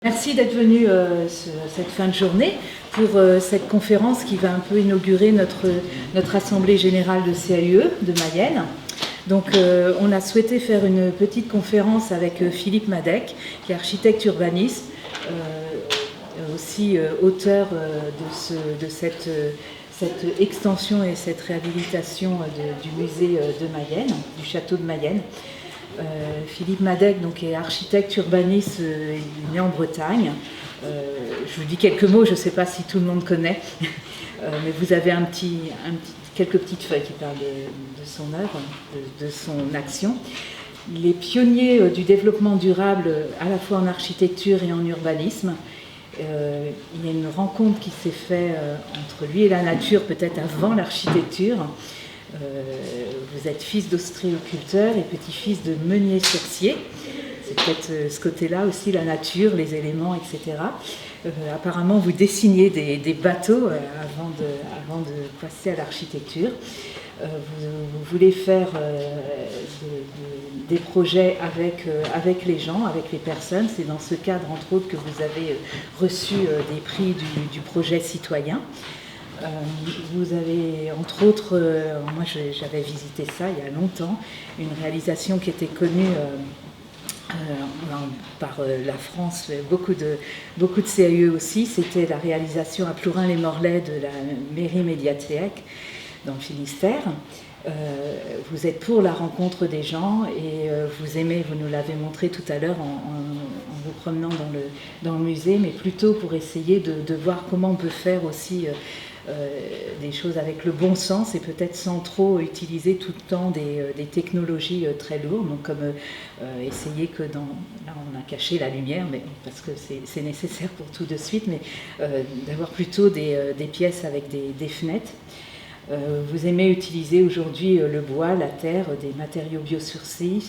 Merci d'être venu cette fin de journée pour cette conférence qui va un peu inaugurer notre Assemblée Générale de CAUE de Mayenne. Donc on a souhaité faire une petite conférence avec Philippe Madec, qui est architecte urbaniste, aussi auteur de cette extension et cette réhabilitation du musée de Mayenne, du château de Mayenne. Philippe Madec donc, est architecte urbaniste, il est né en Bretagne. Je vous dis quelques mots, je ne sais pas si tout le monde connaît, mais vous avez quelques petites feuilles qui parlent de son œuvre, de son action. Il est pionnier du développement durable à la fois en architecture et en urbanisme. Il y a une rencontre qui s'est faite entre lui et la nature, peut-être avant l'architecture. Vous êtes fils d'ostréiculteur et petit-fils de meunier-sourcier. C'est peut-être ce côté-là aussi, la nature, les éléments, etc. Apparemment, vous dessiniez des bateaux avant de passer à l'architecture. Vous voulez faire des projets avec les gens, avec les personnes. C'est dans ce cadre, entre autres, que vous avez reçu des prix du projet citoyen. Vous avez, entre autres, moi j'avais visité ça il y a longtemps, une réalisation qui était connue par la France, beaucoup de CAUE aussi, c'était la réalisation à Plourin-les-Morlaix de la mairie médiathèque dans le Finistère. Vous êtes pour la rencontre des gens et vous aimez, vous nous l'avez montré tout à l'heure en vous promenant dans le musée, mais plutôt pour essayer de voir comment on peut faire aussi des choses avec le bon sens et peut-être sans trop utiliser tout le temps des technologies très lourdes, donc comme essayer que là on a caché la lumière, mais, parce que c'est nécessaire pour tout de suite, mais d'avoir plutôt des pièces avec des fenêtres. Vous aimez utiliser aujourd'hui le bois, la terre, des matériaux biosourcés,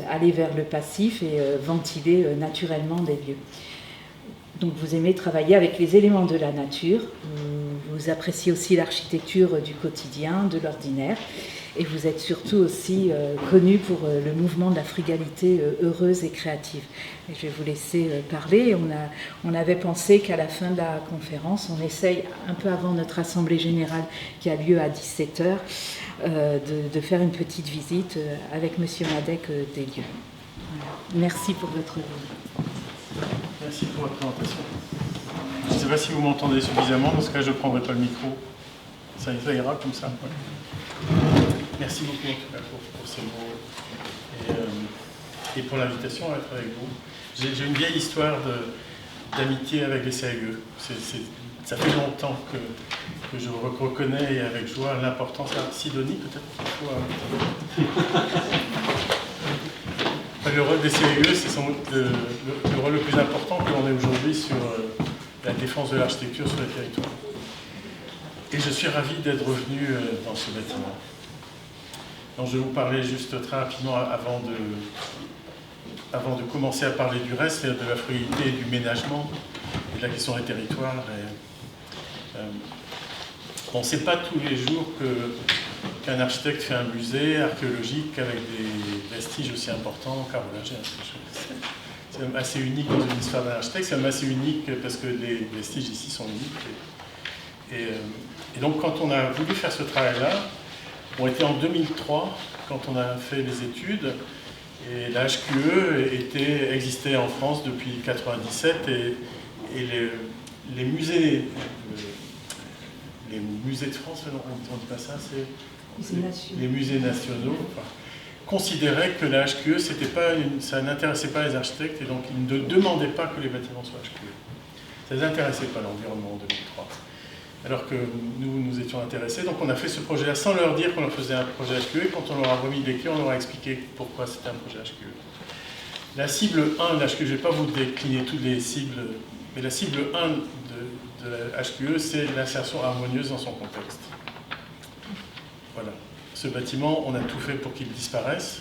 aller vers le passif et ventiler naturellement des lieux. Donc vous aimez travailler avec les éléments de la nature, vous appréciez aussi l'architecture du quotidien, de l'ordinaire, et vous êtes surtout aussi connu pour le mouvement de la frugalité heureuse et créative. Et je vais vous laisser parler. On avait pensé qu'à la fin de la conférence, on essaye, un peu avant notre assemblée générale qui a lieu à 17h, de faire une petite visite avec M. Madec des lieux. Voilà. Merci pour votre venue. Merci pour votre présentation. Je ne sais pas si vous m'entendez suffisamment, dans ce cas je ne prendrai pas le micro. Ça ira comme ça. Ouais. Merci beaucoup en tout cas pour ces mots et pour l'invitation à être avec vous. J'ai une vieille histoire d'amitié avec les CAUE. Ça fait longtemps que je reconnais et avec joie l'importance. Sidonie peut-être. Le rôle des CAUE, c'est sans doute le rôle le plus important que l'on ait aujourd'hui sur la défense de l'architecture sur les territoires. Et je suis ravi d'être revenu dans ce bâtiment. Donc je vais vous parler juste très rapidement avant de commencer à parler du reste, de la frugalité et du ménagement, et de la question des territoires. Bon, c'est pas tous les jours qu'un architecte fait un musée archéologique avec des vestiges aussi importants, carolingers. C'est même assez unique dans une histoire d'un architecte, c'est même assez unique parce que les vestiges ici sont uniques. Et donc quand on a voulu faire ce travail-là, on était en 2003 quand on a fait les études, et la HQE existait en France depuis 1997, et les musées de France, on ne dit pas ça, c'est les musées nationaux, considéraient que la HQE, ça n'intéressait pas les architectes, et donc ils ne demandaient pas que les bâtiments soient HQE. Ça ne les intéressait pas l'environnement en 2003. Alors que nous étions intéressés, donc on a fait ce projet-là sans leur dire qu'on leur faisait un projet HQE, et quand on leur a remis les clés, on leur a expliqué pourquoi c'était un projet HQE. La cible 1 de l'HQE, je ne vais pas vous décliner toutes les cibles, mais la cible 1 de la HQE, c'est l'insertion harmonieuse dans son contexte. Voilà. Ce bâtiment, on a tout fait pour qu'il disparaisse,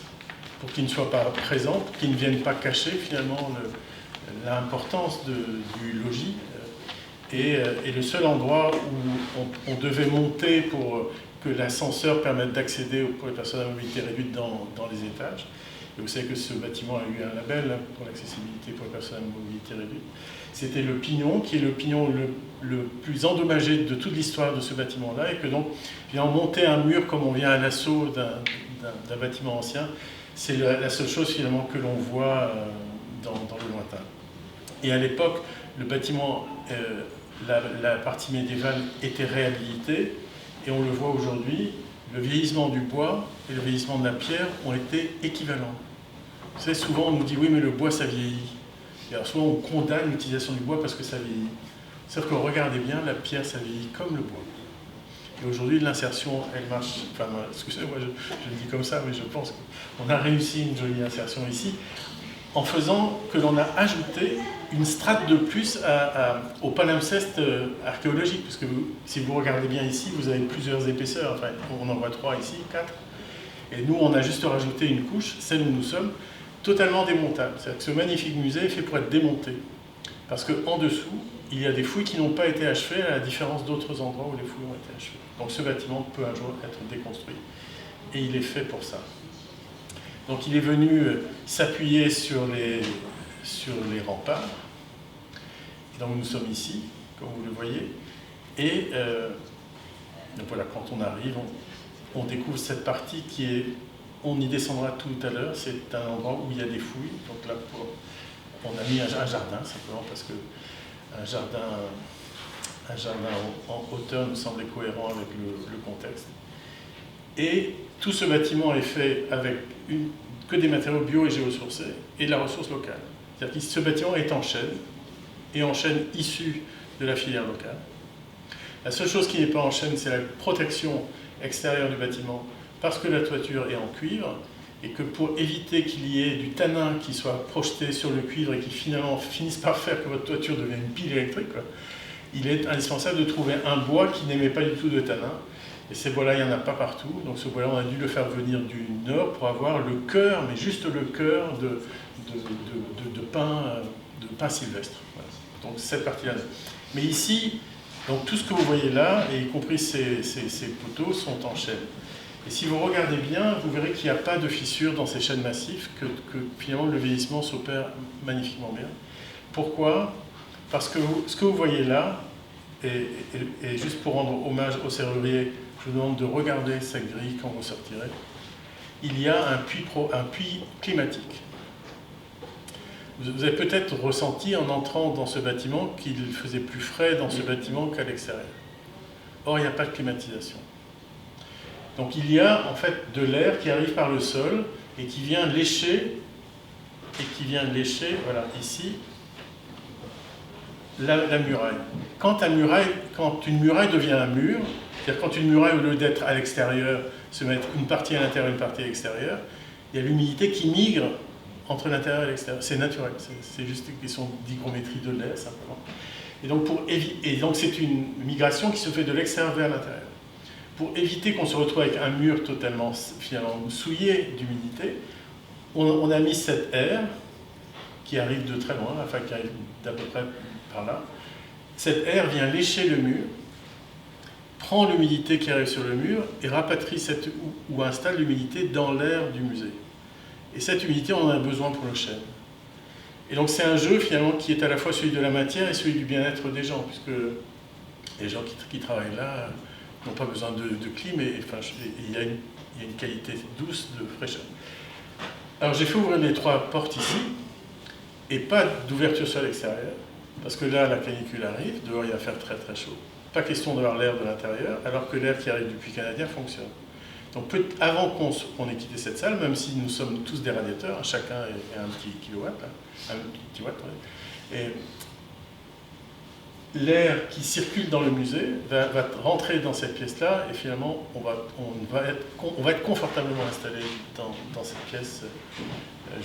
pour qu'il ne soit pas présent, pour qu'il ne vienne pas cacher finalement l'importance du logis. Et le seul endroit où on devait monter pour que l'ascenseur permette d'accéder pour les personnes à mobilité réduite dans les étages, Et vous savez que ce bâtiment a eu un label pour l'accessibilité pour les personnes à mobilité réduite. C'était le pignon, qui est le pignon le plus endommagé de toute l'histoire de ce bâtiment-là, et que donc, finalement, monter un mur comme on vient à l'assaut d'un bâtiment ancien, c'est la seule chose finalement que l'on voit dans le lointain. Et à l'époque, le bâtiment, la partie médiévale était réhabilitée, et on le voit aujourd'hui, le vieillissement du bois et le vieillissement de la pierre ont été équivalents. Vous savez, souvent on nous dit oui, mais le bois ça vieillit. Et alors souvent on condamne l'utilisation du bois parce que ça vieillit. Sauf que regardez bien, la pierre ça vieillit comme le bois. Et aujourd'hui l'insertion, elle marche, enfin excusez-moi, je le dis comme ça, mais je pense qu'on a réussi une jolie insertion ici, en faisant que l'on a ajouté une strate de plus au palimpseste archéologique, parce que si vous regardez bien ici, vous avez plusieurs épaisseurs, enfin on en voit 3 ici, 4, et nous on a juste rajouté une couche, celle où nous sommes, totalement démontable. C'est-à-dire que ce magnifique musée est fait pour être démonté, parce qu'en dessous, il y a des fouilles qui n'ont pas été achevées, à la différence d'autres endroits où les fouilles ont été achevées. Donc ce bâtiment peut un jour être déconstruit, et il est fait pour ça. Donc il est venu s'appuyer sur les remparts. Et donc nous sommes ici, comme vous le voyez. Et donc voilà, quand on arrive, on découvre cette partie qui est... On y descendra tout à l'heure. C'est un endroit où il y a des fouilles. Donc là, on a mis un jardin, simplement parce que un jardin en hauteur nous semblait cohérent avec le contexte. Et tout ce bâtiment est fait avec que des matériaux bio et géosourcés et de la ressource locale. C'est-à-dire que ce bâtiment est en chêne, et en chêne issu de la filière locale. La seule chose qui n'est pas en chêne, c'est la protection extérieure du bâtiment, parce que la toiture est en cuivre, et que pour éviter qu'il y ait du tanin qui soit projeté sur le cuivre et qui finalement finisse par faire que votre toiture devienne une pile électrique, il est indispensable de trouver un bois qui n'émet pas du tout de tanin. Et ces bois-là, il n'y en a pas partout. Donc ce bois-là, on a dû le faire venir du nord pour avoir le cœur, mais juste le cœur de pin sylvestre. Voilà. Donc cette partie-là. Mais ici, donc tout ce que vous voyez là, et y compris ces poteaux, sont en chêne. Et si vous regardez bien, vous verrez qu'il n'y a pas de fissures dans ces chênes massifs, que finalement le vieillissement s'opère magnifiquement bien. Pourquoi? Parce que ce que vous voyez là, et juste pour rendre hommage au serrurier, je vous demande de regarder cette grille quand vous sortirez. Il y a un puits climatique. Vous avez peut-être ressenti en entrant dans ce bâtiment qu'il faisait plus frais dans ce bâtiment qu'à l'extérieur. Or, il n'y a pas de climatisation. Donc il y a en fait de l'air qui arrive par le sol et qui vient lécher, voilà, ici, la muraille. Quand une muraille devient un mur, c'est-à-dire quand une muraille, au lieu d'être à l'extérieur, se met une partie à l'intérieur et une partie à l'extérieur, il y a l'humidité qui migre entre l'intérieur et l'extérieur. C'est naturel, c'est juste une question d'hygrométrie de l'air, simplement. Et donc c'est une migration qui se fait de l'extérieur vers l'intérieur. Pour éviter qu'on se retrouve avec un mur totalement finalement souillé d'humidité, on a mis cette aire qui arrive de très loin, enfin qui arrive d'à peu près par là. Cette aire vient lécher le mur, prend l'humidité qui arrive sur le mur et rapatrie ou installe l'humidité dans l'air du musée. Et cette humidité, on en a besoin pour le chêne. Et donc c'est un jeu finalement qui est à la fois celui de la matière et celui du bien-être des gens, puisque les gens qui travaillent là n'ont pas besoin de clim, et enfin, il y a une qualité douce de fraîcheur. Alors j'ai fait ouvrir les 3 portes ici, et pas d'ouverture sur l'extérieur, parce que là la canicule arrive, dehors il va faire très très chaud. Pas question d'avoir l'air de l'intérieur, alors que l'air qui arrive du puits canadien fonctionne. Donc avant qu'on ait quitté cette salle, même si nous sommes tous des radiateurs, chacun est un petit kilowatt, un petit watt, ouais, et l'air qui circule dans le musée va rentrer dans cette pièce-là, et finalement on va être confortablement installé dans cette pièce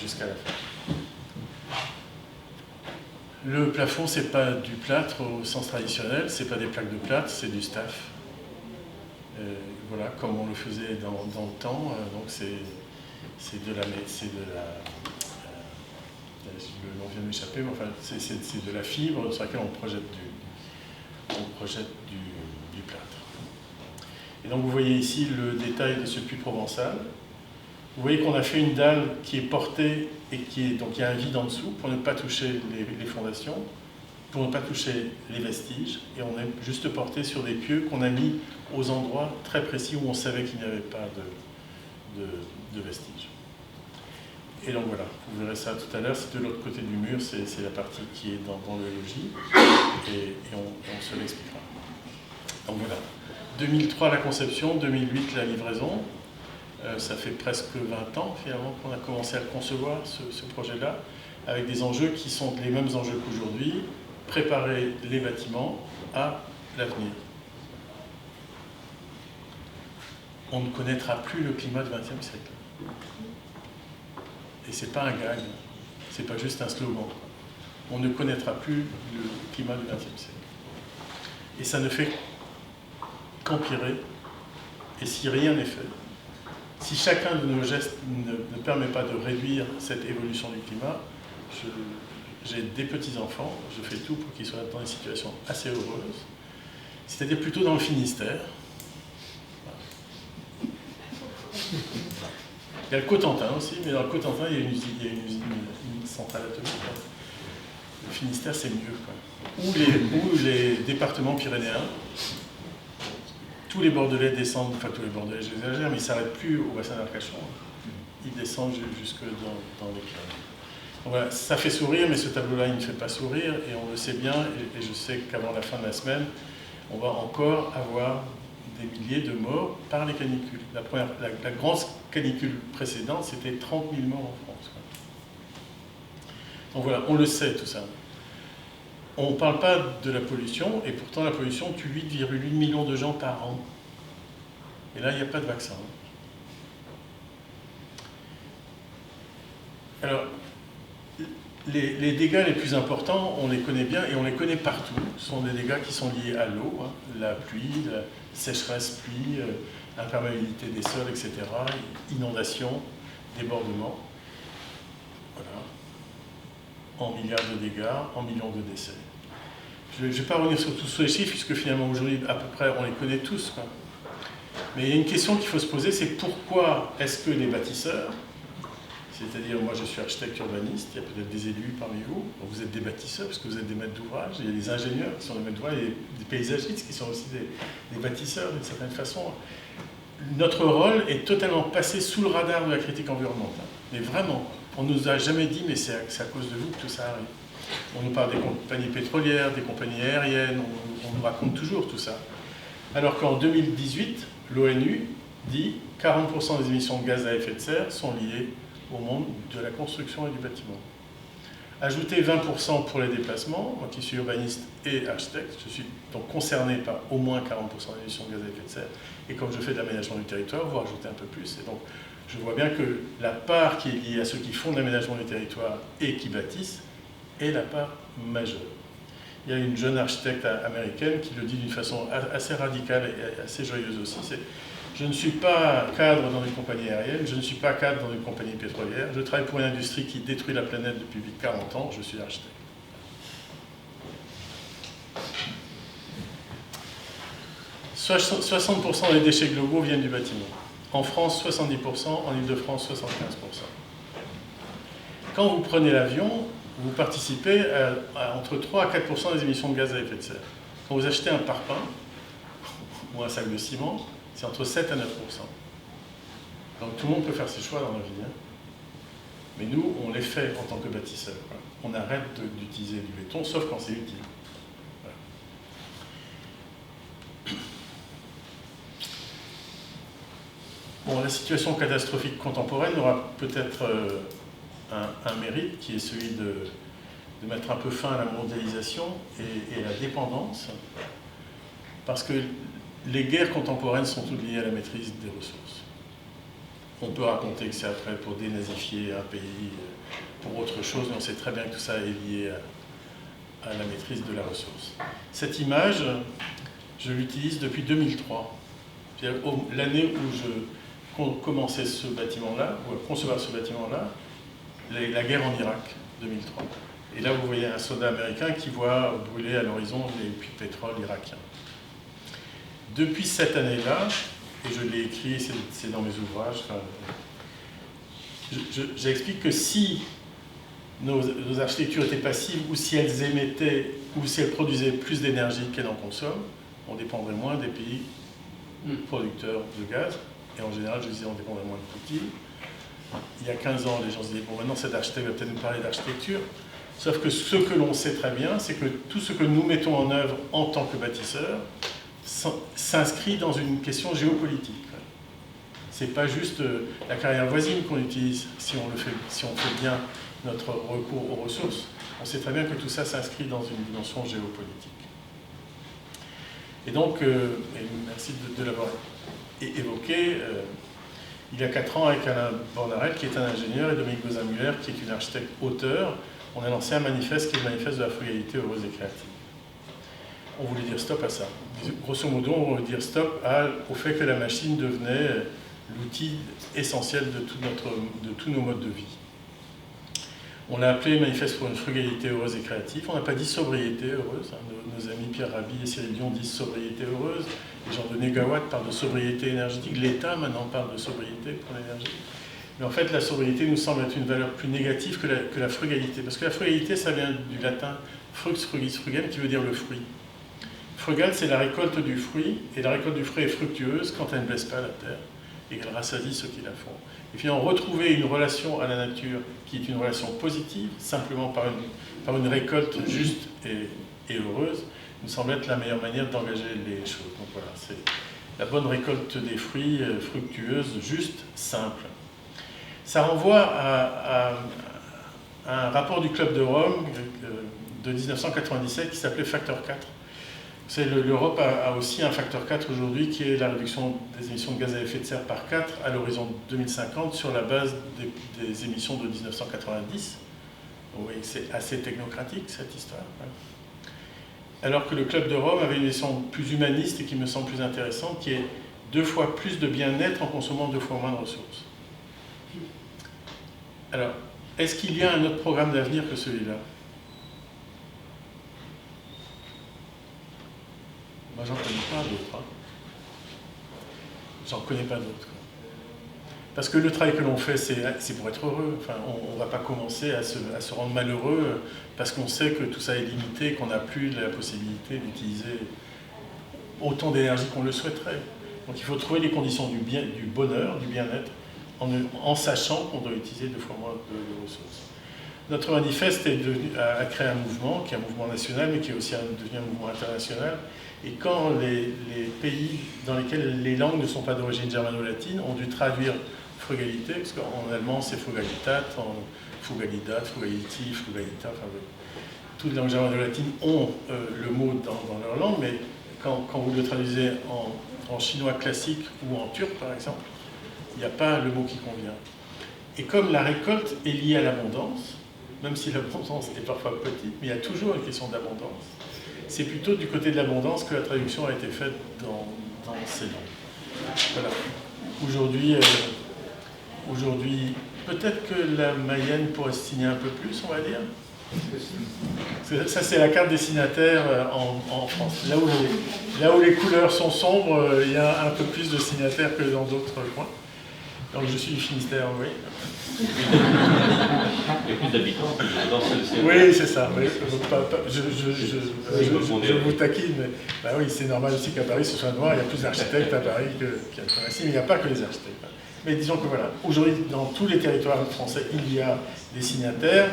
jusqu'à la fin. Le plafond, c'est pas du plâtre au sens traditionnel, c'est pas des plaques de plâtre, c'est du staff. Voilà, comme on le faisait dans le temps, donc c'est de la... le nom vient de m'échapper, mais enfin, c'est de la fibre sur laquelle on projette du plâtre. Et donc vous voyez ici le détail de ce puits provençal. Vous voyez qu'on a fait une dalle qui est portée et donc il y a un vide en dessous pour ne pas toucher les fondations, pour ne pas toucher les vestiges, et on est juste porté sur des pieux qu'on a mis aux endroits très précis où on savait qu'il n'y avait pas de vestiges. Et donc voilà, vous verrez ça tout à l'heure, c'est de l'autre côté du mur, c'est la partie qui est dans le logis, et on se l'expliquera. Donc voilà, 2003 la conception, 2008 la livraison, ça fait presque 20 ans finalement qu'on a commencé à le concevoir, ce projet-là, avec des enjeux qui sont les mêmes enjeux qu'aujourd'hui, préparer les bâtiments à l'avenir. On ne connaîtra plus le climat du XXe siècle. Et ce n'est pas un gag, ce n'est pas juste un slogan. On ne connaîtra plus le climat du XXe siècle. Et ça ne fait qu'empirer. Et si rien n'est fait, si chacun de nos gestes ne permet pas de réduire cette évolution du climat, j'ai des petits-enfants, je fais tout pour qu'ils soient dans une situation assez heureuse, c'est-à-dire plutôt dans le Finistère. Il y a le Cotentin aussi, mais dans le Cotentin, il y a une centrale atomique. Le Finistère, c'est mieux, quoi. Ou les départements pyrénéens. Tous les Bordelais descendent, enfin tous les Bordelais, j'exagère, mais ils ne s'arrêtent plus au bassin d'Arcachon. Ils descendent jusque dans les Pyrénées. Donc voilà, ça fait sourire, mais ce tableau-là, il ne fait pas sourire, et on le sait bien, et je sais qu'avant la fin de la semaine, on va encore avoir des milliers de morts par les canicules. La grande canicule précédente, c'était 30 000 morts en France. Donc voilà, on le sait tout ça. On ne parle pas de la pollution, et pourtant la pollution tue 8,8 millions de gens par an. Et là, il n'y a pas de vaccin. Alors, les dégâts les plus importants, on les connaît bien, et on les connaît partout. Ce sont des dégâts qui sont liés à l'eau, hein, la pluie, la sécheresse, pluie, imperméabilité des sols, etc., inondations, débordements. Voilà. En milliards de dégâts, en millions de décès. Je ne vais pas revenir sur tous les chiffres, puisque finalement aujourd'hui, à peu près, on les connaît tous, quoi. Mais il y a une question qu'il faut se poser, c'est pourquoi est-ce que les bâtisseurs, c'est-à-dire moi je suis architecte urbaniste, il y a peut-être des élus parmi vous, vous êtes des bâtisseurs, parce que vous êtes des maîtres d'ouvrage, il y a des ingénieurs qui sont des maîtres d'ouvrage, il y a des paysagistes qui sont aussi des bâtisseurs d'une certaine façon. Notre rôle est totalement passé sous le radar de la critique environnementale. Mais vraiment, on ne nous a jamais dit, mais c'est à cause de vous que tout ça arrive. On nous parle des compagnies pétrolières, des compagnies aériennes, on nous raconte toujours tout ça. Alors qu'en 2018, l'ONU dit 40% des émissions de gaz à effet de serre sont liées au monde de la construction et du bâtiment. Ajoutez 20% pour les déplacements, moi qui suis urbaniste et architecte, je suis donc concerné par au moins 40% des émissions de gaz à effet de serre, et comme je fais de l'aménagement du territoire, vous rajoutez un peu plus, et donc je vois bien que la part qui est liée à ceux qui font de l'aménagement du territoire et qui bâtissent est la part majeure. Il y a une jeune architecte américaine qui le dit d'une façon assez radicale et assez joyeuse aussi, c'est « Je ne suis pas cadre dans une compagnie aérienne, je ne suis pas cadre dans une compagnie pétrolière, je travaille pour une industrie qui détruit la planète depuis 40 ans, je suis architecte. » 60% des déchets globaux viennent du bâtiment. En France, 70%, en Île-de-France, 75%. Quand vous prenez l'avion, vous participez à entre 3 à 4% des émissions de gaz à effet de serre. Quand vous achetez un parpaing ou un sac de ciment, c'est entre 7 à 9%. Donc tout le monde peut faire ses choix dans la vie. Hein. Mais nous, on les fait en tant que bâtisseurs. On arrête d'utiliser du béton, sauf quand c'est utile. Voilà. Bon, la situation catastrophique contemporaine aura peut-être un mérite qui est celui de mettre un peu fin à la mondialisation et à la dépendance, parce que les guerres contemporaines sont toutes liées à la maîtrise des ressources. On peut raconter que c'est après pour dénazifier un pays, pour autre chose, mais on sait très bien que tout ça est lié à la maîtrise de la ressource. Cette image, je l'utilise depuis 2003. L'année où je commençais ce bâtiment-là, ou à concevoir ce bâtiment-là, la guerre en Irak, 2003. Et là, vous voyez un soldat américain qui voit brûler à l'horizon les puits de pétrole irakiens. Depuis cette année-là, et je l'ai écrit, c'est dans mes ouvrages, j'explique que si nos architectures étaient passives, ou si elles émettaient, ou si elles produisaient plus d'énergie qu'elles en consomment, on dépendrait moins des pays producteurs de gaz. Et en général, je disais, on dépendrait moins de Poutine. Il y a 15 ans, les gens se disaient, bon, maintenant cet architecte va peut-être nous parler d'architecture. Sauf que ce que l'on sait très bien, c'est que tout ce que nous mettons en œuvre en tant que bâtisseurs s'inscrit dans une question géopolitique. C'est pas juste la carrière voisine qu'on utilise si on fait bien notre recours aux ressources. On sait très bien que tout ça s'inscrit dans une dimension géopolitique. Et donc, et merci de l'avoir évoqué, il y a 4 ans, avec Alain Bornarel, qui est un ingénieur, et Dominique Gozin-Muller, qui est une architecte-auteur, on a lancé un manifeste qui est le manifeste de la frugalité heureuse et créative. On voulait dire stop à ça. Grosso modo, on voulait dire stop au fait que la machine devenait l'outil essentiel de tous nos modes de vie. On l'a appelé Manifeste pour une frugalité heureuse et créative. On n'a pas dit sobriété heureuse. Nos amis Pierre Rabhi et Cyril Dion disent sobriété heureuse. Les gens de Négawatt parlent de sobriété énergétique. L'État maintenant parle de sobriété pour l'énergie. Mais en fait, la sobriété nous semble être une valeur plus négative que la frugalité. Parce que la frugalité, ça vient du latin frux frugis frugem, qui veut dire le fruit. Frugal, c'est la récolte du fruit. Et la récolte du fruit est fructueuse quand elle ne blesse pas la terre et qu'elle rassasie ceux qui la font. Et finalement, retrouver une relation à la nature qui est une relation positive, simplement par une récolte juste et heureuse, nous semble être la meilleure manière d'engager les choses. Donc voilà, c'est la bonne récolte des fruits, fructueuse, juste, simple. Ça renvoie à un rapport du Club de Rome de 1997 qui s'appelait Facteur 4. L'Europe a aussi un facteur 4 aujourd'hui qui est la réduction des émissions de gaz à effet de serre par 4 à l'horizon 2050 sur la base des émissions de 1990. Vous voyez, c'est assez technocratique cette histoire. Alors que le Club de Rome avait une vision plus humaniste et qui me semble plus intéressante, qui est 2 fois plus de bien-être en consommant 2 fois moins de ressources. Alors, est-ce qu'il y a un autre programme d'avenir que celui-là ? Moi, j'en connais pas d'autres. Hein. J'en connais pas d'autres. Parce que le travail que l'on fait, c'est pour être heureux. Enfin, on ne va pas commencer à se rendre malheureux parce qu'on sait que tout ça est limité, qu'on n'a plus la possibilité d'utiliser autant d'énergie qu'on le souhaiterait. Donc il faut trouver les conditions du bonheur, du bien-être, en sachant qu'on doit utiliser 2 fois moins de ressources. Notre manifeste a créé un mouvement, qui est un mouvement national, mais qui est aussi devenu un mouvement international. Et quand les pays dans lesquels les langues ne sont pas d'origine germano-latine ont dû traduire frugalité, parce qu'en allemand c'est frugalitat, en frugalidat, frugality, frugalita, enfin, toutes les langues germano-latines ont le mot dans leur langue, mais quand vous le traduisez en chinois classique ou en turc par exemple, il n'y a pas le mot qui convient. Et comme la récolte est liée à l'abondance, même si l'abondance est parfois petite, mais il y a toujours une question d'abondance. C'est plutôt du côté de l'abondance que la traduction a été faite dans ces langues. Voilà. Aujourd'hui, peut-être que la Mayenne pourrait se signer un peu plus, on va dire. Ça, c'est la carte destinataire en France. Là où les couleurs sont sombres, il y a un peu plus de signataires que dans d'autres coins. Donc je suis du Finistère, oui. Il y a plus d'habitants dans ce... Oui, c'est ça. Oui. Je vous taquine, mais bah oui, c'est normal aussi qu'à Paris ce soit noir. Il y a plus d'architectes à Paris qu'à Paris, mais il n'y a pas que les architectes. Mais disons que voilà, aujourd'hui, dans tous les territoires français, il y a des signataires.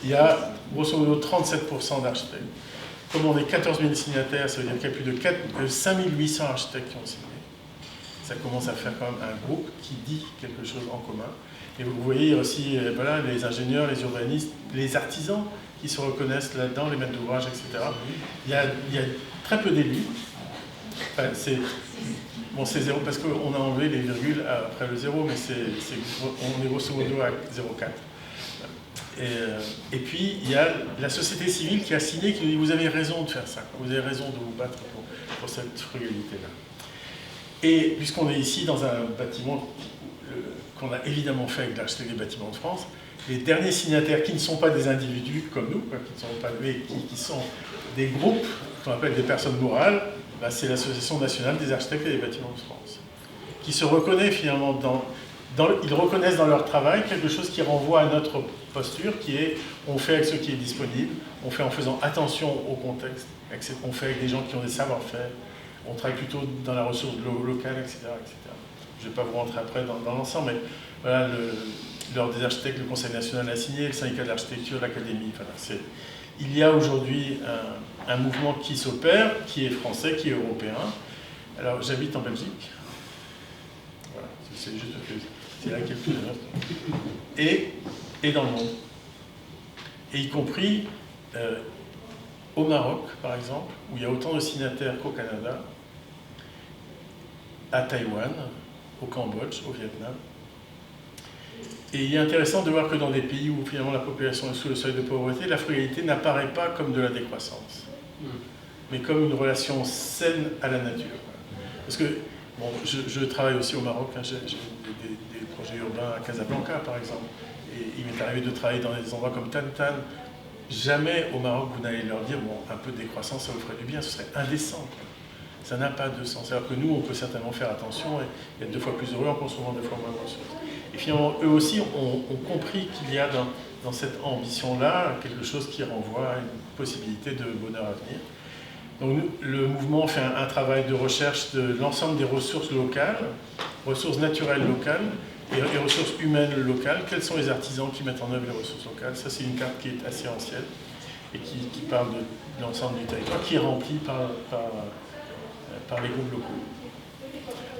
Il y a grosso modo 37% d'architectes. Comme on est 14 000 signataires, ça veut dire qu'il y a plus de 5 800 architectes qui ont signé. Ça commence à faire quand même un groupe qui dit quelque chose en commun. Et vous voyez aussi voilà, les ingénieurs, les urbanistes, les artisans qui se reconnaissent là-dedans, les maîtres d'ouvrage, etc. Il y a très peu d'élus. Enfin, c'est zéro parce qu'on a enlevé les virgules après le zéro, mais on est grosso modo à 0,4. Et puis, il y a la société civile qui a signé, qui nous dit « Vous avez raison de faire ça, vous avez raison de vous battre pour cette frugalité-là ». Et puisqu'on est ici dans un bâtiment qu'on a évidemment fait avec l'architecte des bâtiments de France, les derniers signataires qui ne sont pas des individus comme nous, qui sont des groupes qu'on appelle des personnes morales, bah, c'est l'Association nationale des architectes et des bâtiments de France, qui se reconnaît finalement ils reconnaissent dans leur travail quelque chose qui renvoie à notre posture, qui est on fait avec ce qui est disponible, on fait en faisant attention au contexte, on fait avec des gens qui ont des savoir-faire, on travaille plutôt dans la ressource locale, etc. etc. Je ne vais pas vous rentrer après dans l'ensemble, mais voilà, l'Ordre des architectes, le Conseil national a signé, le syndicat de l'architecture, l'Académie. Voilà, il y a aujourd'hui un mouvement qui s'opère, qui est français, qui est européen. Alors, j'habite en Belgique. Voilà, c'est juste que c'est là qu'il y a le plus de notes. Et dans le monde. Et y compris au Maroc, par exemple, où il y a autant de signataires qu'au Canada, à Taïwan, au Cambodge, au Vietnam. Et il est intéressant de voir que dans des pays où finalement la population est sous le seuil de pauvreté, la frugalité n'apparaît pas comme de la décroissance, mais comme une relation saine à la nature. Parce que, bon, je travaille aussi au Maroc, hein, j'ai des projets urbains à Casablanca par exemple, et il m'est arrivé de travailler dans des endroits comme Tantan. Jamais au Maroc vous n'allez leur dire, bon, un peu de décroissance ça vous ferait du bien, ce serait indécent. Ça n'a pas de sens. Alors que nous, on peut certainement faire attention et être 2 fois plus heureux en consommant 2 fois moins de ressources. Et finalement, eux aussi ont compris qu'il y a dans cette ambition-là quelque chose qui renvoie à une possibilité de bonheur à venir. Donc le mouvement fait un travail de recherche de l'ensemble des ressources locales, ressources naturelles locales et ressources humaines locales. Quels sont les artisans qui mettent en œuvre les ressources locales? Ça, c'est une carte qui est assez ancienne et qui parle de l'ensemble du territoire, qui est remplie par les groupes locaux.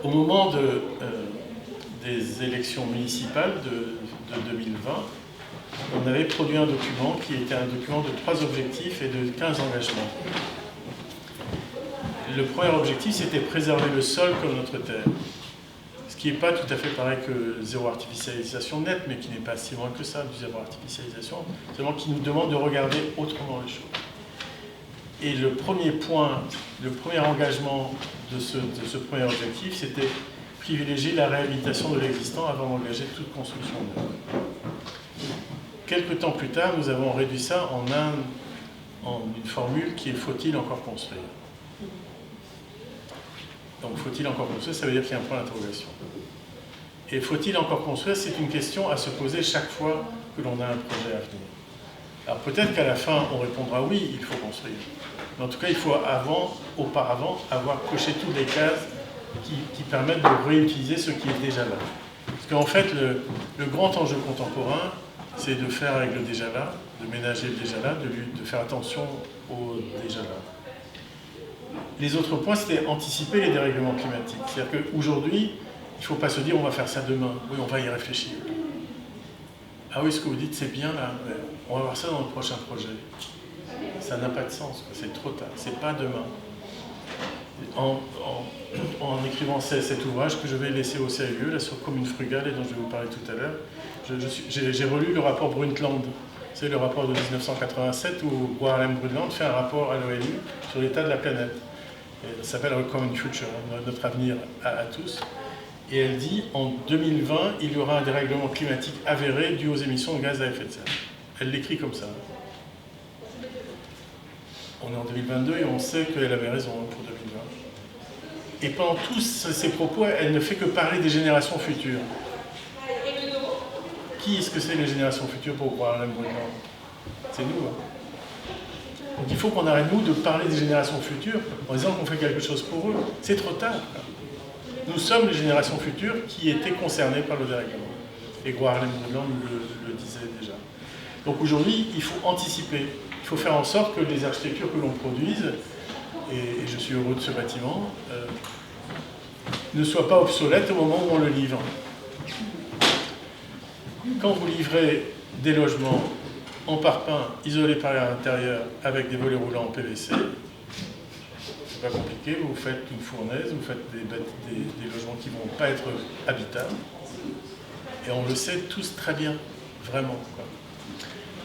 Au moment des élections municipales de 2020, on avait produit un document qui était un document de 3 objectifs et de 15 engagements. Le premier objectif, c'était préserver le sol comme notre terre. Ce qui n'est pas tout à fait pareil que zéro artificialisation nette, mais qui n'est pas si loin que ça, du zéro artificialisation, seulement qui nous demande de regarder autrement les choses. Et le premier point, le premier engagement de ce premier objectif, c'était privilégier la réhabilitation de l'existant avant d'engager toute construction neuve. Quelques temps plus tard, nous avons réduit ça en une formule qui est « faut-il encore construire ?» Donc, faut-il encore construire, ça veut dire qu'il y a un point d'interrogation. Et faut-il encore construire, c'est une question à se poser chaque fois que l'on a un projet à venir. Alors peut-être qu'à la fin, on répondra oui, il faut construire. Mais en tout cas, il faut auparavant avoir coché toutes les cases qui permettent de réutiliser ce qui est déjà là. Parce qu'en fait, le grand enjeu contemporain, c'est de faire avec le déjà là, de ménager le déjà là, de faire attention au déjà là. Les autres points, c'était anticiper les dérèglements climatiques. C'est-à-dire qu'aujourd'hui, il ne faut pas se dire on va faire ça demain. Oui, on va y réfléchir. Ah oui, ce que vous dites, c'est bien là. On va voir ça dans le prochain projet. Ça n'a pas de sens, c'est trop tard. C'est pas demain. En écrivant cet ouvrage que je vais laisser au CAUE, là, sur Commune Frugale, et dont je vais vous parler tout à l'heure, j'ai relu le rapport Brundtland. C'est le rapport de 1987 où Gro Harlem Brundtland fait un rapport à l'ONU sur l'état de la planète. Et ça s'appelle Common Future, notre avenir à tous. Et elle dit, en 2020, il y aura un dérèglement climatique avéré dû aux émissions de gaz à effet de serre. Elle l'écrit comme ça. On est en 2022 et on sait qu'elle avait raison pour 2020. Et pendant tous ces propos, elle ne fait que parler des générations futures. Qui est-ce que c'est les générations futures pour croire à la Brundtland? C'est nous. Hein. Donc il faut qu'on arrête, nous, de parler des générations futures en disant qu'on fait quelque chose pour eux. C'est trop tard. Nous sommes les générations futures qui étaient concernées par le dérèglement. Et Gro Harlem Brundtland le disait déjà. Donc aujourd'hui, il faut anticiper. Il faut faire en sorte que les architectures que l'on produise, et je suis heureux de ce bâtiment, ne soient pas obsolètes au moment où on le livre. Quand vous livrez des logements en parpaing, isolés par l'intérieur, avec des volets roulants en PVC, c'est pas compliqué, vous faites une fournaise, vous faites des logements qui ne vont pas être habitables, et on le sait tous très bien, vraiment. Quoi.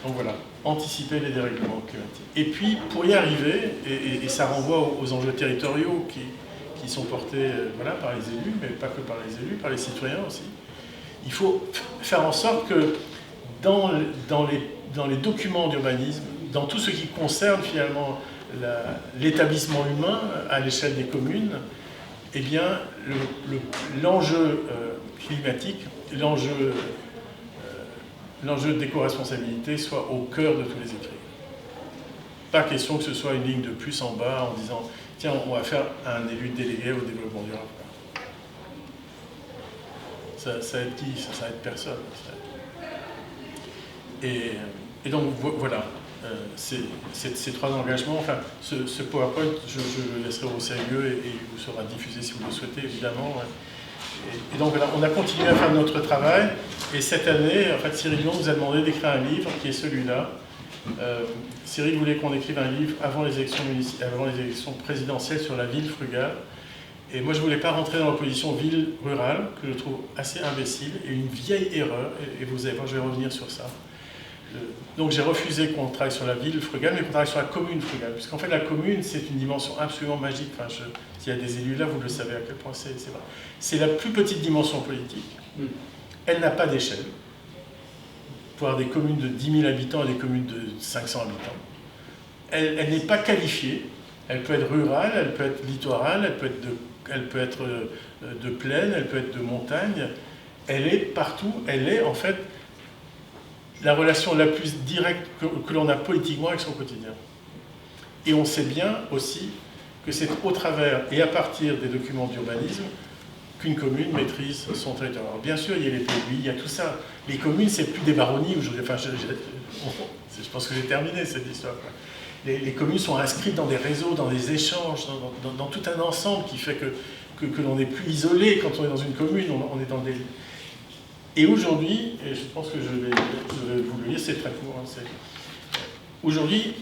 Donc voilà, anticiper les dérèglements climatiques. Et puis, pour y arriver, et ça renvoie aux enjeux territoriaux qui sont portés voilà, par les élus, mais pas que par les élus, par les citoyens aussi, il faut faire en sorte que dans les documents d'urbanisme, dans tout ce qui concerne finalement l'établissement humain à l'échelle des communes, eh bien, l'enjeu climatique, l'enjeu d'éco-responsabilité soit au cœur de tous les écrits. Pas question que ce soit une ligne de plus en bas en disant « Tiens, on va faire un élu délégué au développement durable ». Ça va être qui? Ça va être personne. Et donc, voilà. Ces trois engagements, enfin, ce PowerPoint, je le laisserai au sérieux et il vous sera diffusé si vous le souhaitez, évidemment. Et donc voilà, on a continué à faire notre travail, et cette année, en fait, Cyril Dion nous a demandé d'écrire un livre, qui est celui-là. Cyril voulait qu'on écrive un livre avant les élections présidentielles sur la ville frugale. Et moi, je ne voulais pas rentrer dans l'opposition ville-rurale, que je trouve assez imbécile, et une vieille erreur, et vous allez voir, je vais revenir sur ça. Donc j'ai refusé qu'on travaille sur la ville frugale, mais qu'on travaille sur la commune frugale. Puisqu'en fait, la commune, c'est une dimension absolument magique. Enfin, s'il y a des élus là, vous le savez à quel point c'est vrai. C'est la plus petite dimension politique. Elle n'a pas d'échelle. Pour avoir des communes de 10 000 habitants et des communes de 500 habitants. Elle n'est pas qualifiée. Elle peut être rurale, elle peut être littorale, elle peut être de plaine, elle peut être de montagne. Elle est partout. Elle est en fait la relation la plus directe que l'on a politiquement avec son quotidien. Et on sait bien aussi que c'est au travers et à partir des documents d'urbanisme qu'une commune maîtrise son territoire. Alors bien sûr, il y a les PLUI, il y a tout ça. Les communes, c'est plus des baronnies aujourd'hui. Enfin, je pense que j'ai terminé cette histoire. Les communes sont inscrites dans des réseaux, dans des échanges, dans tout un ensemble qui fait que l'on n'est plus isolé quand on est dans une commune, on est dans des... Et aujourd'hui, et je pense que je vais vous le lire, c'est très court, hein, aujourd'hui,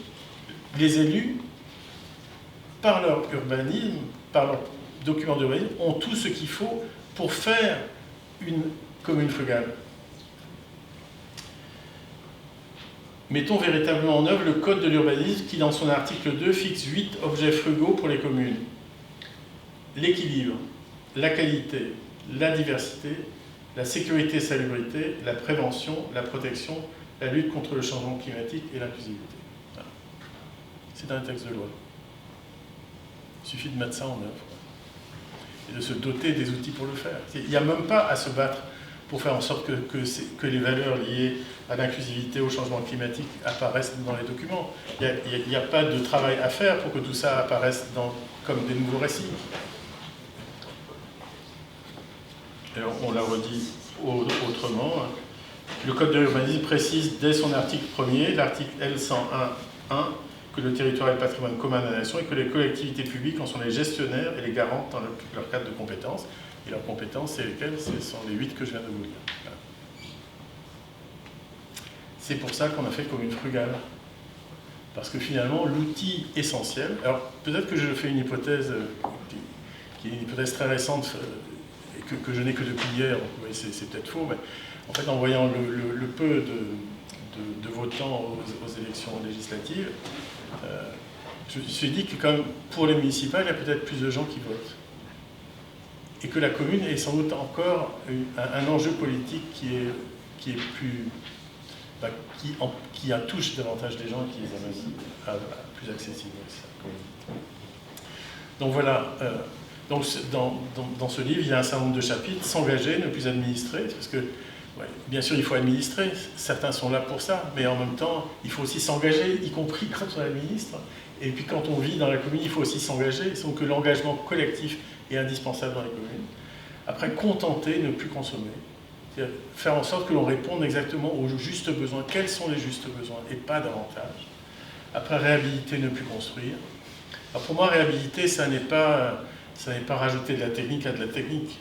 les élus, par leur urbanisme, par leur document d'urbanisme, ont tout ce qu'il faut pour faire une commune frugale. Mettons véritablement en œuvre le code de l'urbanisme qui, dans son article 2, fixe 8 objets frugaux pour les communes. L'équilibre, la qualité, la diversité, la sécurité et salubrité, la prévention, la protection, la lutte contre le changement climatique et l'inclusivité. Voilà. C'est un texte de loi. Il suffit de mettre ça en œuvre et de se doter des outils pour le faire. Il n'y a même pas à se battre pour faire en sorte que les valeurs liées à l'inclusivité, au changement climatique apparaissent dans les documents. Il n'y a pas de travail à faire pour que tout ça apparaisse comme des nouveaux récits. Et on l'a redit autrement. Le Code de l'urbanisme précise dès son article 1er, l'article L101.1, que le territoire est le patrimoine commun de la nation et que les collectivités publiques en sont les gestionnaires et les garantes dans leur cadre de compétences. Et leurs compétences, c'est lesquelles? Ce sont les 8 que je viens de vous dire. Voilà. C'est pour ça qu'on a fait commune frugale. Parce que finalement, l'outil essentiel... Alors, peut-être que je fais une hypothèse qui est une hypothèse très récente, que je n'ai que depuis hier, donc oui, c'est peut-être faux, mais en fait, en voyant le peu de votants aux élections législatives, je me suis dit que quand même, pour les municipales, il y a peut-être plus de gens qui votent. Et que la commune est sans doute encore un enjeu politique qui est plus... qui touche davantage des gens et qui les amène plus accessibles. Donc voilà, donc dans ce livre, il y a un certain nombre de chapitres, s'engager, ne plus administrer, parce que, ouais, bien sûr, il faut administrer, certains sont là pour ça, mais en même temps, il faut aussi s'engager, y compris quand on administre. Et puis quand on vit dans la commune, il faut aussi s'engager, donc que l'engagement collectif est indispensable dans les communes. Après, contenter, ne plus consommer. Faire en sorte que l'on réponde exactement aux justes besoins. Quels sont les justes besoins et pas davantage. Après, réhabiliter, ne plus construire. Alors pour moi, réhabiliter, ça n'est pas rajouter de la technique à de la technique.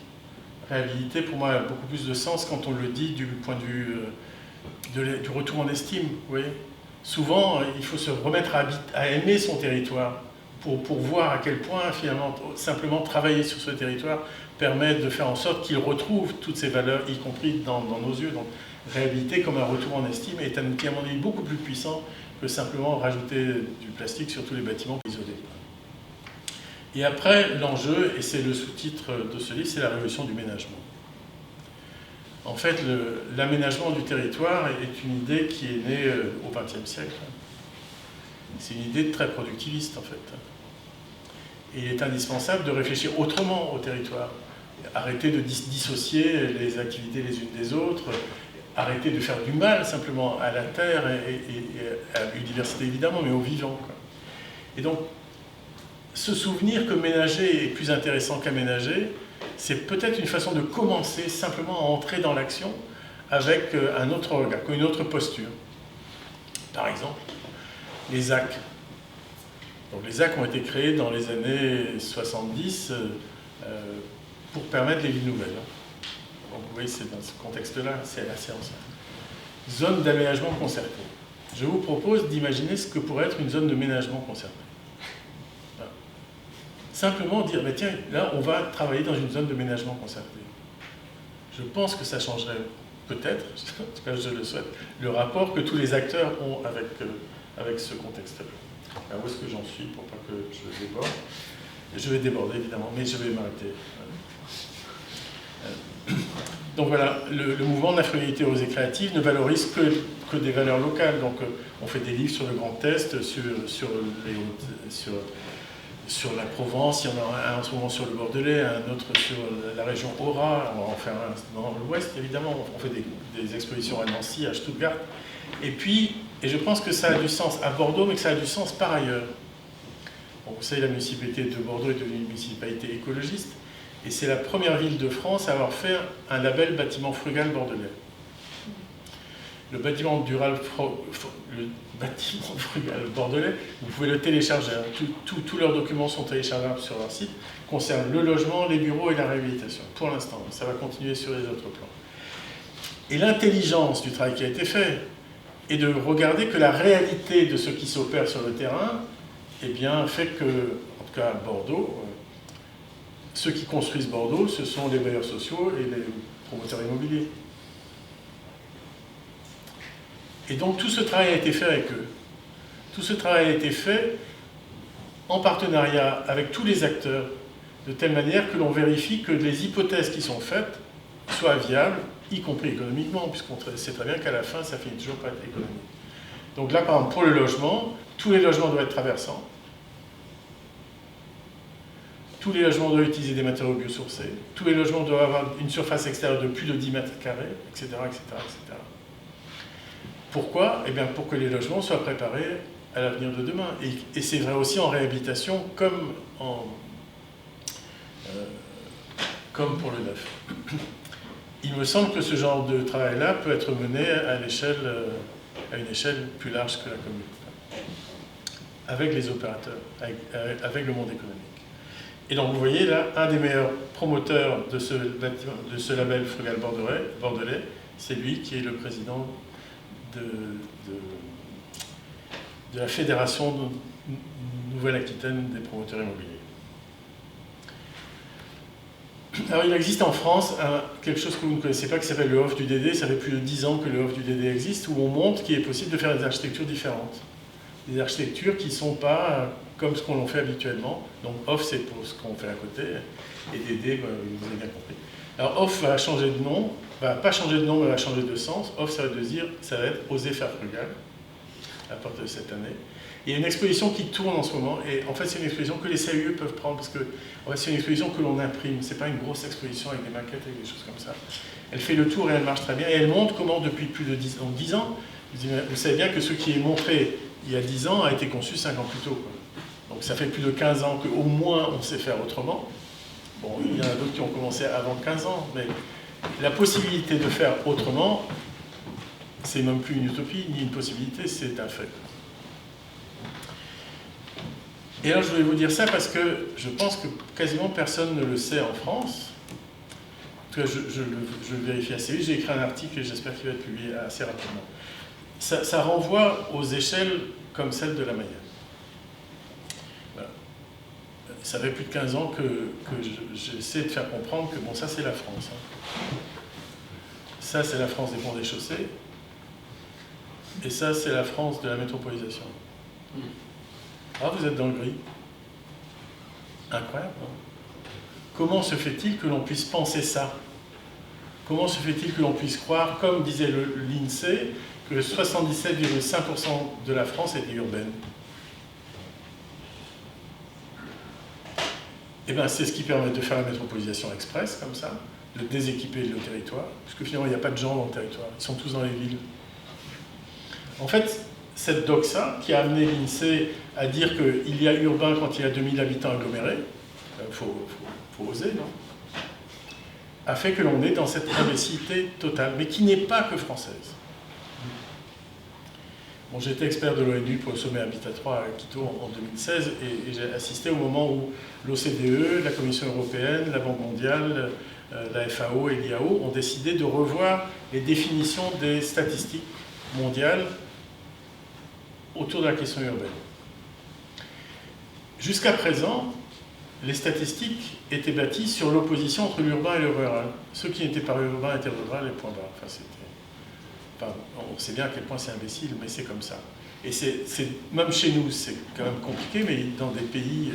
Réhabiliter, pour moi, a beaucoup plus de sens quand on le dit du point de vue du retour en estime. Vous voyez, souvent, il faut se remettre à aimer son territoire pour voir à quel point, finalement, simplement travailler sur ce territoire permet de faire en sorte qu'il retrouve toutes ses valeurs, y compris dans nos yeux. Donc, réhabiliter comme un retour en estime est un outil, à mon avis, beaucoup plus puissant que simplement rajouter du plastique sur tous les bâtiments isolés. Et après, l'enjeu, et c'est le sous-titre de ce livre, c'est la révolution du ménagement. En fait, l'aménagement du territoire est une idée qui est née au XXe siècle. C'est une idée très productiviste, en fait. Et il est indispensable de réfléchir autrement au territoire. Arrêter de dissocier les activités les unes des autres, arrêter de faire du mal simplement à la terre et à la biodiversité évidemment, mais aux vivants, quoi. Et donc, se souvenir que ménager est plus intéressant qu'aménager, c'est peut-être une façon de commencer simplement à entrer dans l'action avec un autre regard, une autre posture. Par exemple, les ZAC. Donc les ZAC ont été créés dans les années 70 pour permettre les villes nouvelles. Donc vous voyez, c'est dans ce contexte-là, c'est assez ancien. Zone d'aménagement concerté. Je vous propose d'imaginer ce que pourrait être une zone de ménagement concerté. Voilà. Simplement dire, mais tiens, là, on va travailler dans une zone de ménagement concerté. Je pense que ça changerait peut-être, en tout cas je le souhaite, le rapport que tous les acteurs ont avec ce contexte-là. Alors où est-ce que j'en suis pour pas que je déborde? Je vais déborder évidemment, mais je vais m'arrêter. Donc voilà, le mouvement de la frugalité rose et créative ne valorise que des valeurs locales. Donc on fait des livres sur le Grand Est, sur la Provence, il y en a un en ce moment sur le Bordelais, un autre sur la région Aura, on va en faire un dans l'Ouest évidemment, on fait des expositions à Nancy, à Stuttgart. Et je pense que ça a du sens à Bordeaux, mais que ça a du sens par ailleurs. Bon, vous savez, la municipalité de Bordeaux est devenue une municipalité écologiste, et c'est la première ville de France à avoir fait un label bâtiment frugal bordelais. Le bâtiment frugal bordelais, vous pouvez le télécharger. Tous leurs documents sont téléchargeables sur leur site, concernent le logement, les bureaux et la réhabilitation. Pour l'instant, ça va continuer sur les autres plans. Et l'intelligence du travail qui a été fait est de regarder que la réalité de ce qui s'opère sur le terrain, eh bien, fait que, en tout cas à Bordeaux, ceux qui construisent Bordeaux, ce sont les bailleurs sociaux et les promoteurs immobiliers. Et donc tout ce travail a été fait avec eux. Tout ce travail a été fait en partenariat avec tous les acteurs, de telle manière que l'on vérifie que les hypothèses qui sont faites soient viables, y compris économiquement, puisqu'on sait très bien qu'à la fin, ça finit toujours par être économique. Donc là, par exemple, pour le logement, tous les logements doivent être traversants. Tous les logements doivent utiliser des matériaux biosourcés. Tous les logements doivent avoir une surface extérieure de plus de 10 mètres carrés, etc., etc., etc. Pourquoi? Eh bien, pour que les logements soient préparés à l'avenir de demain. Et c'est vrai aussi en réhabilitation comme pour le neuf. Il me semble que ce genre de travail-là peut être mené à une échelle plus large que la commune, avec les opérateurs, avec le monde économique. Et donc vous voyez là, un des meilleurs promoteurs de ce label frugal bordelais, c'est lui qui est le président de la Fédération de Nouvelle-Aquitaine des promoteurs immobiliers. Alors il existe en France quelque chose que vous ne connaissez pas qui s'appelle le OFF du DD. Ça fait plus de 10 ans que le OFF du DD existe, où on montre qu'il est possible de faire des architectures différentes. Des architectures qui ne sont pas comme ce qu'on fait habituellement. Donc OFF c'est pour ce qu'on fait à côté, et DD, vous avez bien compris. Alors OFF va changer de nom, va pas changer de nom, mais va changer de sens. OFF, ça va être Oser faire frugal, à partir de cette année. Il y a une exposition qui tourne en ce moment, et en fait c'est une exposition que les CAUE peuvent prendre, parce que en fait, c'est une exposition que l'on imprime, c'est pas une grosse exposition avec des maquettes et des choses comme ça. Elle fait le tour et elle marche très bien, et elle montre comment depuis plus de 10 ans, vous savez bien que ce qui est montré il y a 10 ans a été conçu 5 ans plus tôt, quoi. Donc ça fait plus de 15 ans qu'au moins on sait faire autrement. Bon, il y en a d'autres qui ont commencé avant 15 ans, mais la possibilité de faire autrement, c'est même plus une utopie ni une possibilité, c'est un fait. Et alors je voulais vous dire ça parce que je pense que quasiment personne ne le sait en France. En tout cas, je le vérifie assez vite. J'ai écrit un article et j'espère qu'il va être publié assez rapidement. Ça renvoie aux échelles comme celle de la Mayenne. Voilà. Ça fait plus de 15 ans que j'essaie de faire comprendre que bon, ça c'est la France. Ça c'est la France des ponts et des chaussées. Et ça c'est la France de la métropolisation. Ah, vous êtes dans le gris. Incroyable, non? Comment se fait-il que l'on puisse penser ça? Comment se fait-il que l'on puisse croire, comme disait l'INSEE, que 77,5% de la France était urbaine? eh ben, c'est ce qui permet de faire la métropolisation express, comme ça, de déséquiper le territoire, puisque finalement, il n'y a pas de gens dans le territoire, ils sont tous dans les villes. En fait, cette doxa qui a amené l'INSEE à dire qu'il y a urbain quand il y a 2000 habitants agglomérés, il faut oser, non? A fait que l'on est dans cette imbécilité totale, mais qui n'est pas que française. Bon, j'étais expert de l'ONU pour le sommet Habitat 3 à Quito en 2016 et j'ai assisté au moment où l'OCDE, la Commission européenne, la Banque mondiale, la FAO et l'IAO ont décidé de revoir les définitions des statistiques mondiales autour de la question urbaine. Jusqu'à présent, les statistiques étaient bâties sur l'opposition entre l'urbain et le rural. Ceux qui n'étaient pas urbains étaient ruraux et point barre. Enfin, on sait bien à quel point c'est imbécile, mais c'est comme ça. Et même chez nous, c'est quand même compliqué, mais dans des pays,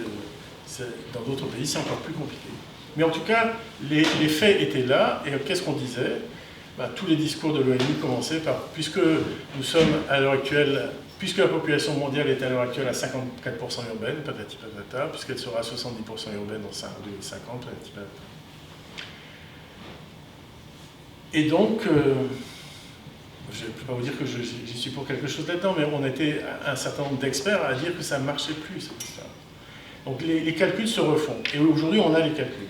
dans d'autres pays, c'est encore plus compliqué. Mais en tout cas, les faits étaient là, et qu'est-ce qu'on disait? Tous les discours de l'ONU commençaient par, puisque nous sommes à l'heure actuelle, puisque la population mondiale est à l'heure actuelle à 54% urbaine, patati patata, puisqu'elle sera à 70% urbaine en 2050, patati patata. Et donc, je ne peux pas vous dire que j'y suis pour quelque chose là-dedans, mais on était un certain nombre d'experts à dire que ça ne marchait plus, cette histoire. Donc les calculs se refont. Et aujourd'hui, on a les calculs.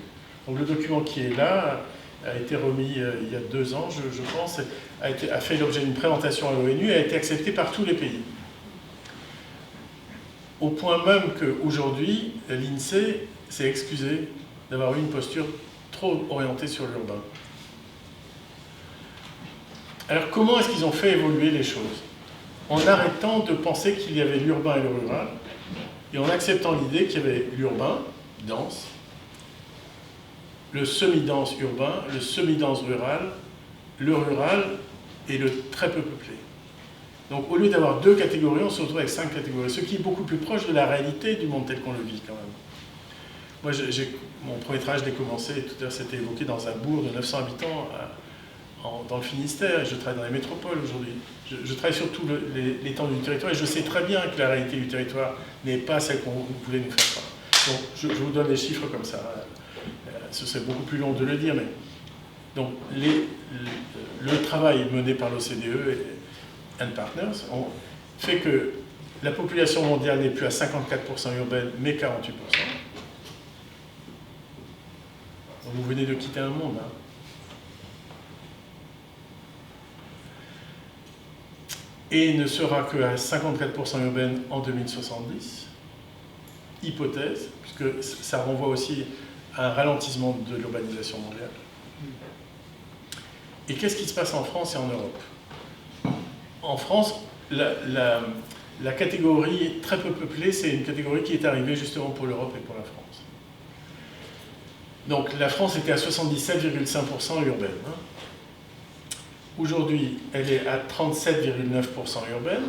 Donc le document qui est là a été remis il y a 2 ans, je pense, a fait l'objet d'une présentation à l'ONU et a été accepté par tous les pays. Au point même qu'aujourd'hui, l'INSEE s'est excusé d'avoir eu une posture trop orientée sur l'urbain. Alors comment est-ce qu'ils ont fait évoluer les choses? En arrêtant de penser qu'il y avait l'urbain et le rural, et en acceptant l'idée qu'il y avait l'urbain, dense, le semi-dense urbain, le semi-dense rural, le rural et le très peu peuplé. Donc au lieu d'avoir 2 catégories, on se retrouve avec 5 catégories, ce qui est beaucoup plus proche de la réalité du monde tel qu'on le vit quand même. Moi, mon premier travail, je l'ai commencé, tout à l'heure c'était évoqué dans un bourg de 900 habitants dans le Finistère, et je travaille dans les métropoles aujourd'hui. Je travaille sur tout l'étendue du territoire, et je sais très bien que la réalité du territoire n'est pas celle qu'on voulait nous faire croire. Donc je vous donne des chiffres comme ça. Ce serait beaucoup plus long de le dire, mais donc le travail mené par l'OCDE et Partners fait que la population mondiale n'est plus à 54% urbaine, mais 48%. Donc vous venez de quitter un monde. Hein. Et ne sera qu'à 54% urbaine en 2070. Hypothèse, puisque ça renvoie aussi à un ralentissement de l'urbanisation mondiale. Et qu'est-ce qui se passe en France et en Europe? En France, la catégorie très peu peuplée, c'est une catégorie qui est arrivée justement pour l'Europe et pour la France. Donc la France était à 77,5% urbaine. Hein. Aujourd'hui, elle est à 37,9% urbaine.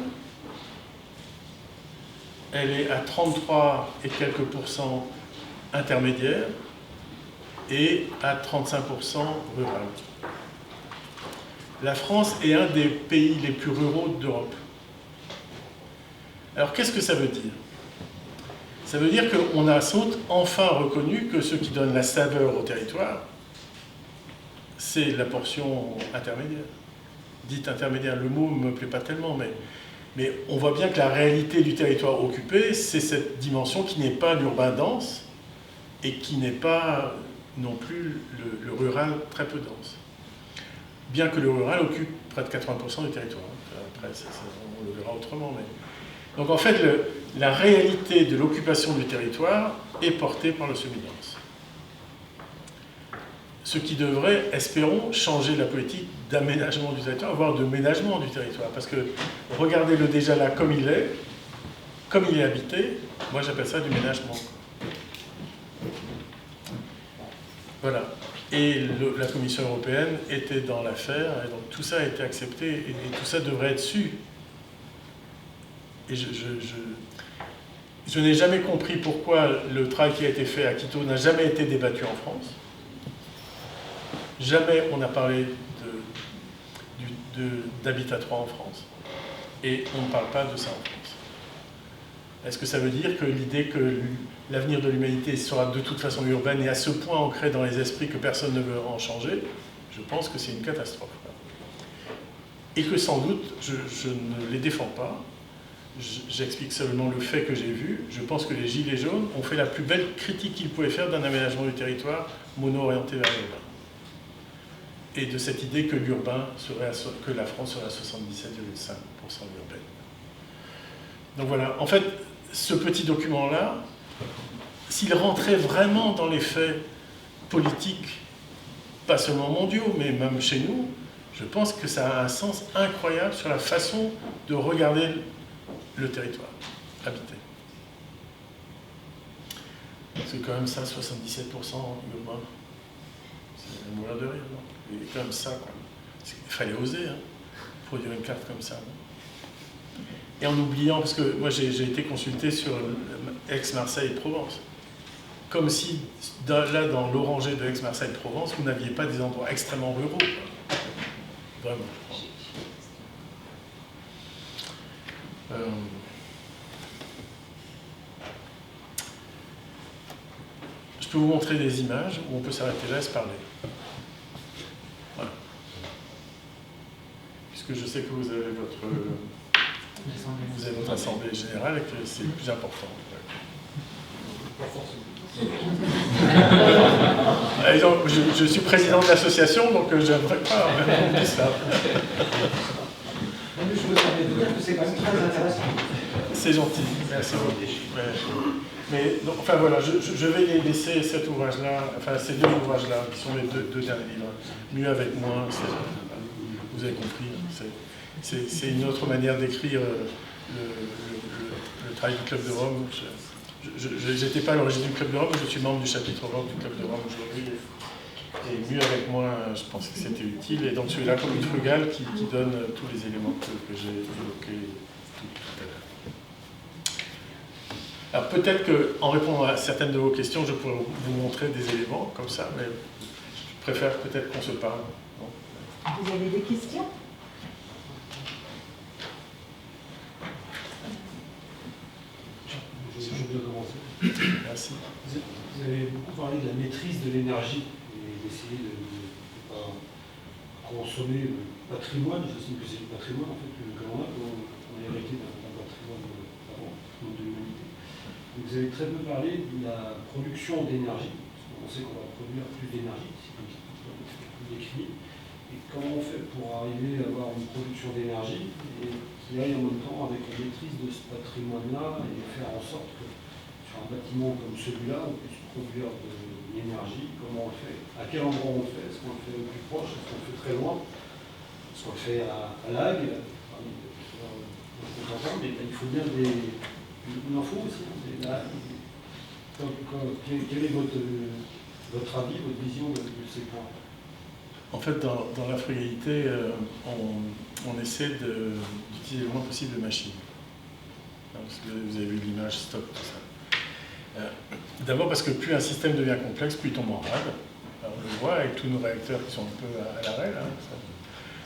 Elle est à 33 et quelques pourcents intermédiaires et à 35% rural. La France est un des pays les plus ruraux d'Europe. Alors qu'est-ce que ça veut dire? Ça veut dire qu'on a enfin reconnu que ce qui donne la saveur au territoire, c'est la portion intermédiaire. Dite intermédiaire, le mot ne me plaît pas tellement, mais on voit bien que la réalité du territoire occupé, c'est cette dimension qui n'est pas l'urbain dense et qui n'est pas non plus le rural très peu dense. Bien que le rural occupe près de 80% du territoire. Après, on le verra autrement. Mais... Donc en fait, la réalité de l'occupation du territoire est portée par le semi-dense. Ce qui devrait, espérons, changer la politique d'aménagement du territoire, voire de ménagement du territoire. Parce que regardez-le déjà là comme il est habité, moi j'appelle ça du ménagement. Voilà. Et la Commission européenne était dans l'affaire, et donc tout ça a été accepté, et tout ça devrait être su. Et je n'ai jamais compris pourquoi le travail qui a été fait à Quito n'a jamais été débattu en France. Jamais on a parlé d'Habitat 3 en France. Et on ne parle pas de ça en France. Est-ce que ça veut dire que l'idée que l'avenir de l'humanité sera de toute façon urbaine et à ce point ancré dans les esprits que personne ne veut en changer? Je pense que c'est une catastrophe. Et que sans doute, je ne les défends pas, j'explique seulement le fait que j'ai vu. Je pense que les Gilets jaunes ont fait la plus belle critique qu'ils pouvaient faire d'un aménagement du territoire mono-orienté vers l'urbain. Et de cette idée que que la France serait à 77,5% urbaine. Donc voilà, en fait, ce petit document-là, s'il rentrait vraiment dans les faits politiques, pas seulement mondiaux, mais même chez nous, je pense que ça a un sens incroyable sur la façon de regarder le territoire habité. C'est quand même ça, 77% urbain. C'est mourir de rire, non? Et comme ça, quoi. Il fallait oser, hein, produire une carte comme ça. Non? Et en oubliant, parce que moi j'ai été consulté sur Aix-Marseille-Provence. Comme si, là, dans l'orangé de Aix-Marseille-Provence, vous n'aviez pas des endroits extrêmement ruraux. Quoi. Vraiment. Je peux vous montrer des images où on peut s'arrêter là et se parler. Voilà. Puisque je sais que vous avez votre assemblée générale et que c'est le plus important. Donc, je suis président de l'association, donc j'aimerais pas qu'on dise ça. Je me permets de dire que c'est quand même très intéressant. C'est gentil, merci beaucoup. Mais donc, enfin voilà, je vais les laisser cet ouvrage-là, enfin ces deux ouvrages-là, qui sont les deux derniers livres. Mieux avec moi, vous avez compris, c'est une autre manière d'écrire le travail du Club de Rome. Je n'étais pas à l'origine du Club de Rome, mais je suis membre du chapitre Rome du Club de Rome aujourd'hui. Et mieux avec moi, je pense que c'était utile. Et donc celui-là, comme une frugale, qui donne tous les éléments que j'ai évoqués tout à l'heure. Alors peut-être qu'en répondant à certaines de vos questions, je pourrais vous montrer des éléments comme ça, mais je préfère peut-être qu'on se parle. Bon. Vous avez des questions ? Je dois commencer. Merci. Vous avez beaucoup parlé de la maîtrise de l'énergie et d'essayer de ne pas consommer le patrimoine. J'estime que c'est le patrimoine en fait, que l'on a, qu'on a hérité d'un patrimoine avant, de l'humanité. Vous avez très peu parlé de la production d'énergie. On sait qu'on va produire plus d'énergie, c'est comme ça qu'on peut décrire. Et comment on fait pour arriver à avoir une production d'énergie et qui aille en même temps avec la maîtrise de ce patrimoine-là et faire en sorte que sur un bâtiment comme celui-là, on puisse produire de l'énergie. Comment on le fait? À quel endroit on le fait? Est-ce qu'on le fait au plus proche? Est-ce qu'on le fait très loin? Est-ce qu'on le fait à Lague? Mais il faut bien une info aussi. Quel est votre avis, votre vision de ces points? En fait, dans la frugalité, on essaie d'utiliser le moins possible de machines. Parce que vous avez vu l'image stock, tout ça. D'abord parce que plus un système devient complexe, plus il tombe en rade. Alors, on le voit avec tous nos réacteurs qui sont un peu à l'arrêt.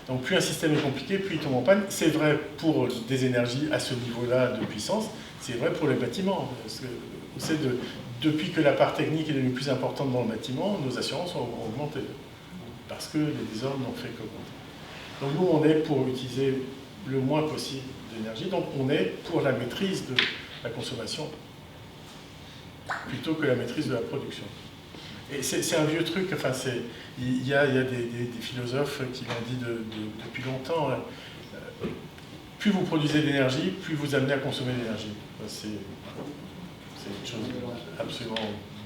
Donc plus un système est compliqué, plus il tombe en panne. C'est vrai pour des énergies à ce niveau-là de puissance, c'est vrai pour les bâtiments. Parce que, vous savez, depuis que la part technique est devenue plus importante dans le bâtiment, nos assurances ont augmenté. Parce que les désordres n'ont fait qu'augmenter. Donc nous, on est pour utiliser le moins possible d'énergie, donc on est pour la maîtrise de la consommation plutôt que la maîtrise de la production. Et c'est un vieux truc, enfin, il y a des philosophes qui l'ont dit depuis longtemps, hein. Plus vous produisez d'énergie, plus vous amenez à consommer d'énergie. C'est une chose absolument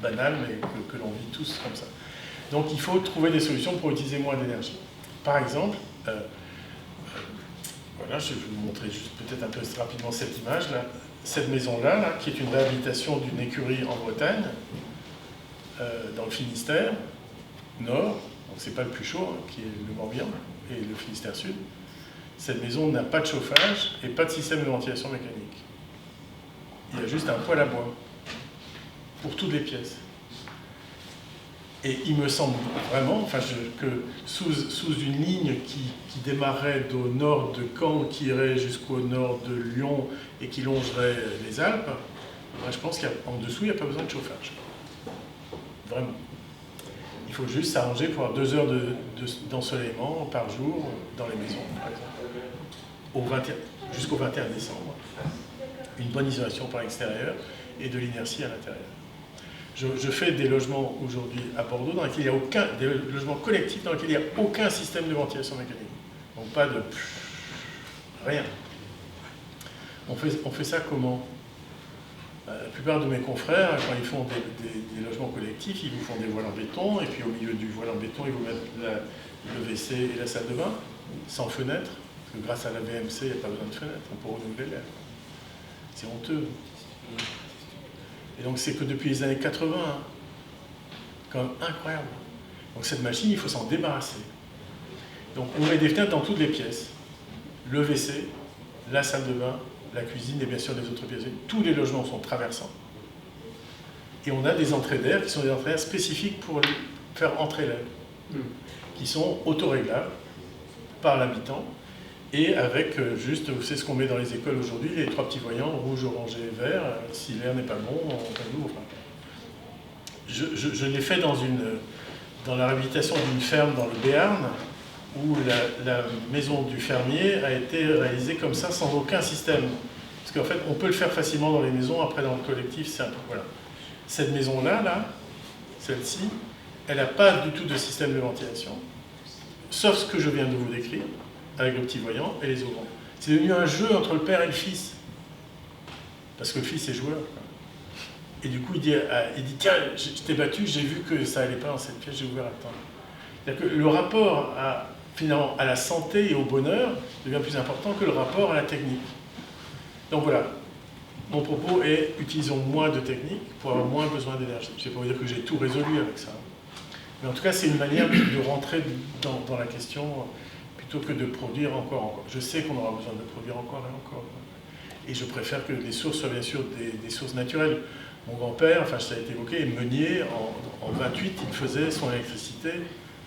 banale, mais que l'on vit tous comme ça. Donc il faut trouver des solutions pour utiliser moins d'énergie. Par exemple, voilà, je vais vous montrer juste peut-être un peu rapidement cette image-là. Cette maison-là, qui est une réhabilitation d'une écurie en Bretagne, dans le Finistère Nord, donc c'est pas le plus chaud, hein, qui est le Morbihan, et le Finistère Sud. Cette maison n'a pas de chauffage et pas de système de ventilation mécanique. Il y a juste un poêle à bois pour toutes les pièces. Et il me semble vraiment que sous une ligne qui démarrait au nord de Caen, qui irait jusqu'au nord de Lyon et qui longerait les Alpes, je pense qu'en dessous, il n'y a pas besoin de chauffage. Vraiment. Il faut juste s'arranger pour avoir 2 heures d'ensoleillement par jour dans les maisons, par exemple, jusqu'au 21 décembre. Une bonne isolation par l'extérieur et de l'inertie à l'intérieur. Je fais des logements aujourd'hui à Bordeaux dans lesquels il n'y a des logements collectifs dans lesquels il n'y a aucun système de ventilation mécanique. Donc pas de rien. On fait ça comment? La plupart de mes confrères, quand ils font des logements collectifs, ils vous font des voiles en béton, et puis au milieu du voile en béton, ils vous mettent le WC et la salle de bain, sans fenêtre, parce que grâce à la VMC, il n'y a pas besoin de fenêtre, on peut renouveler l'air. C'est honteux. Et donc c'est que depuis les années 80, quand même incroyable. Donc cette machine, il faut s'en débarrasser. Donc on met des fenêtres dans toutes les pièces. Le WC, la salle de bain, la cuisine et bien sûr les autres pièces. Tous les logements sont traversants. Et on a des entrées d'air qui sont des entrées d'air spécifiques pour faire entrer l'air, qui sont autoréglables par l'habitant. Et avec juste, vous savez ce qu'on met dans les écoles aujourd'hui, les 3 petits voyants, rouge, orange et vert, si l'air n'est pas bon, on l'ouvre. Je l'ai fait dans la réhabilitation d'une ferme dans le Béarn, où la maison du fermier a été réalisée comme ça, sans aucun système. Parce qu'en fait, on peut le faire facilement dans les maisons, après dans le collectif, c'est un peu... Voilà. Cette maison-là, celle-ci, elle n'a pas du tout de système de ventilation, sauf ce que je viens de vous décrire, avec le petit voyant et les ouvrants. C'est devenu un jeu entre le père et le fils. Parce que le fils est joueur. Et du coup, il dit tiens, je t'ai battu, j'ai vu que ça n'allait pas dans cette pièce, j'ai ouvert à temps. C'est-à-dire que le rapport finalement, à la santé et au bonheur devient plus important que le rapport à la technique. Donc voilà, mon propos est utilisons moins de technique pour avoir moins besoin d'énergie. Je ne vais pas vous dire que j'ai tout résolu avec ça. Mais en tout cas, c'est une manière de rentrer dans la question plutôt que de produire encore. Je sais qu'on aura besoin de produire encore et encore. Et je préfère que les sources soient bien sûr des sources naturelles. Mon grand-père, enfin ça a été évoqué, est meunier. En 28, il faisait son électricité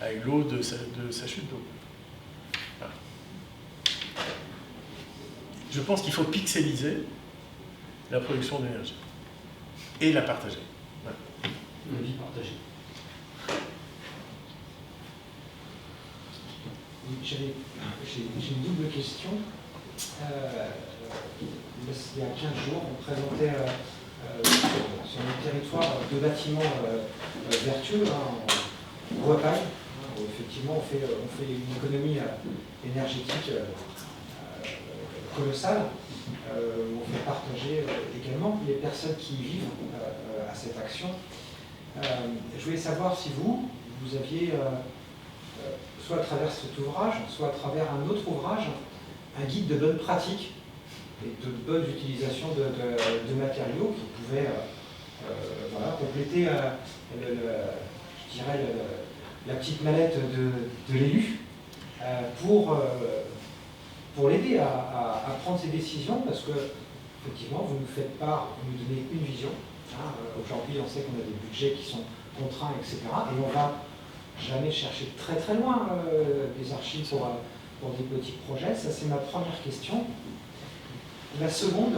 avec l'eau de sa chute d'eau. Voilà. Je pense qu'il faut pixeliser la production d'énergie et la partager. Voilà. La vie partagée. J'ai une double question. Il y a 15 jours, on présentait sur le territoire 2 bâtiments vertueux en Bretagne, où effectivement on fait une économie énergétique colossale, où on fait partager également les personnes qui y vivent à cette action. Je voulais savoir si vous aviez, soit à travers cet ouvrage, soit à travers un autre ouvrage, un guide de bonne pratique et de bonne utilisation de matériaux qui pouvaient compléter je dirais la petite mallette de l'élu pour l'aider à prendre ses décisions, parce que effectivement vous nous faites part, vous nous donnez une vision. Aujourd'hui on sait qu'on a des budgets qui sont contraints, etc. Et on va jamais chercher très très loin des archives pour des petits projets. Ça c'est ma première question. La seconde,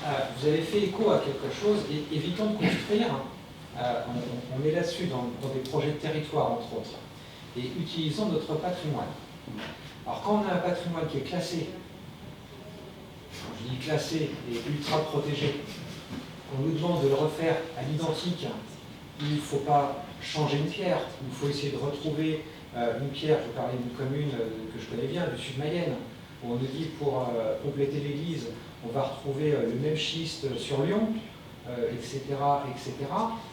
vous avez fait écho à quelque chose, et évitons de construire, on est là-dessus dans des projets de territoire entre autres, et utilisons notre patrimoine. Alors quand on a un patrimoine qui est classé, je dis classé et ultra protégé, on nous demande de le refaire à l'identique, il ne faut pas changer une pierre, il faut essayer de retrouver une pierre. Je parlais d'une commune que je connais bien, du sud Mayenne, où on nous dit pour compléter l'église, on va retrouver le même schiste sur Lyon, etc., etc.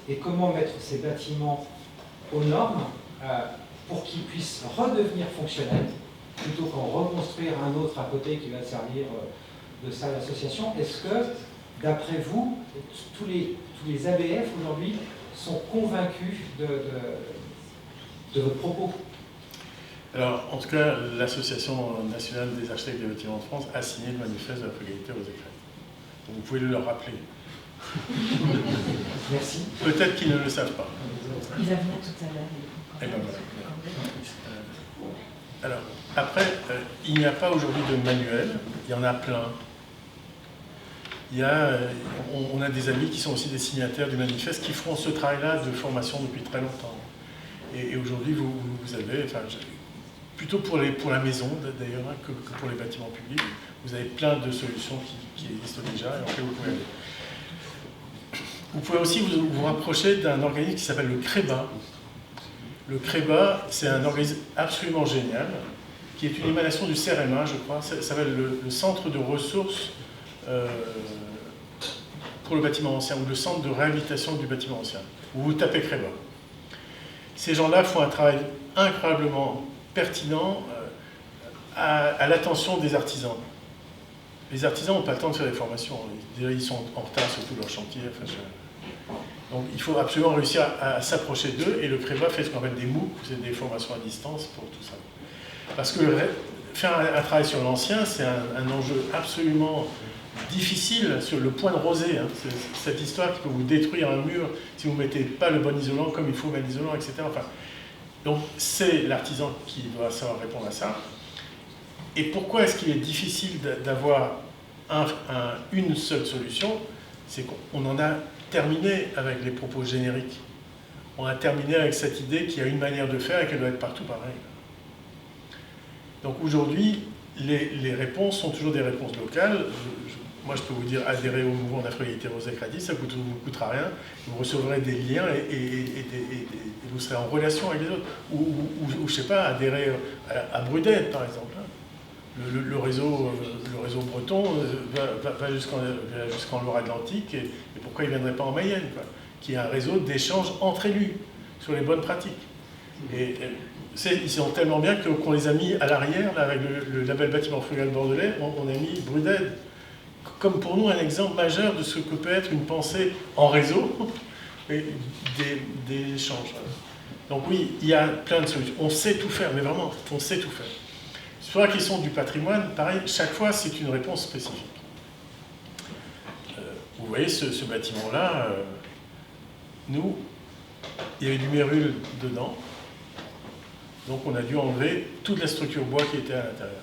Et comment mettre ces bâtiments aux normes pour qu'ils puissent redevenir fonctionnels, plutôt qu'en reconstruire un autre à côté qui va servir de salle d'association. Est-ce que, d'après vous, tous les ABF aujourd'hui sont convaincus de votre propos? Alors, en tout cas, l'Association nationale des architectes des bâtiments de France a signé le manifeste de la frugalité aux écrins. Donc, vous pouvez le leur rappeler. Merci. Peut-être qu'ils ne le savent pas. Il va venir tout à l'heure. Eh ben voilà. Alors, après, il n'y a pas aujourd'hui de manuel, il y en a plein. On a des amis qui sont aussi des signataires du manifeste qui font ce travail-là de formation depuis très longtemps. Et aujourd'hui, vous avez, enfin, plutôt pour la maison d'ailleurs que pour les bâtiments publics, vous avez plein de solutions qui existent déjà et en fait vous pouvez aller. Vous pouvez aussi vous rapprocher d'un organisme qui s'appelle le CREBA. Le CREBA, c'est un organisme absolument génial, qui est une émanation du CEREMA, je crois. Ça s'appelle le Centre de ressources pour le bâtiment ancien, ou le Centre de réhabilitation du bâtiment ancien. Vous tapez CREBA. Ces gens-là font un travail incroyablement pertinent à l'attention des artisans. Les artisans n'ont pas le temps de faire des formations. Ils sont en retard sur tous leurs chantiers. Donc il faut absolument réussir à s'approcher d'eux, et le CREBA fait ce qu'on appelle des MOOC, c'est des formations à distance pour tout ça. Parce que faire un travail sur l'ancien, c'est un enjeu absolument difficile, sur le point de rosée. Hein. C'est cette histoire qui peut vous détruire un mur si vous ne mettez pas le bon isolant comme il faut mettre l'isolant, etc. Enfin, donc c'est l'artisan qui doit savoir répondre à ça. Et pourquoi est-ce qu'il est difficile d'avoir une seule solution? C'est qu'on en a terminé avec les propos génériques. On a terminé avec cette idée qu'il y a une manière de faire et qu'elle doit être partout pareille. Donc aujourd'hui, les réponses sont toujours des réponses locales. Moi, je peux vous dire, adhérer au mouvement d'Afro-Égalité Rose-Crédit, ça ne vous coûtera rien. Vous recevrez des liens et vous serez en relation avec les autres. Ou je ne sais pas, adhérer à Brudette, par exemple. Le réseau breton va jusqu'en Loire-Atlantique, et pourquoi il ne viendrait pas en Mayenne, quoi, qui est un réseau d'échanges entre élus sur les bonnes pratiques. Et ils sont tellement bien qu'on les a mis à l'arrière, avec le label Bâtiment Frugal Bordelais, on a mis Brudette, comme pour nous un exemple majeur de ce que peut être une pensée en réseau, et des échanges. Donc oui, il y a plein de solutions. On sait tout faire, mais vraiment, on sait tout faire. Sur la question du patrimoine, pareil, chaque fois c'est une réponse spécifique. Vous voyez ce bâtiment-là, nous, il y avait du mérule dedans, donc on a dû enlever toute la structure bois qui était à l'intérieur.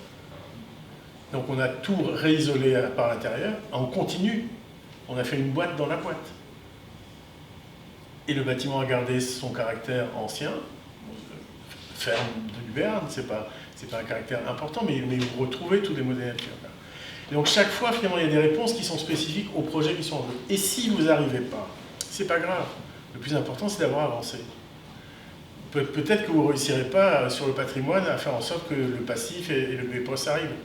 Donc on a tout réisolé par l'intérieur, en continu, on a fait une boîte dans la boîte. Et le bâtiment a gardé son caractère ancien, ferme de Luberne, c'est pas un caractère important, mais vous retrouvez tous les modèles nature. Et donc chaque fois, finalement, il y a des réponses qui sont spécifiques aux projets qui sont en jeu. Et si vous n'arrivez pas, c'est pas grave. Le plus important, c'est d'avoir avancé. Peut-être que vous ne réussirez pas sur le patrimoine à faire en sorte que le passif et le BPOS arrivent.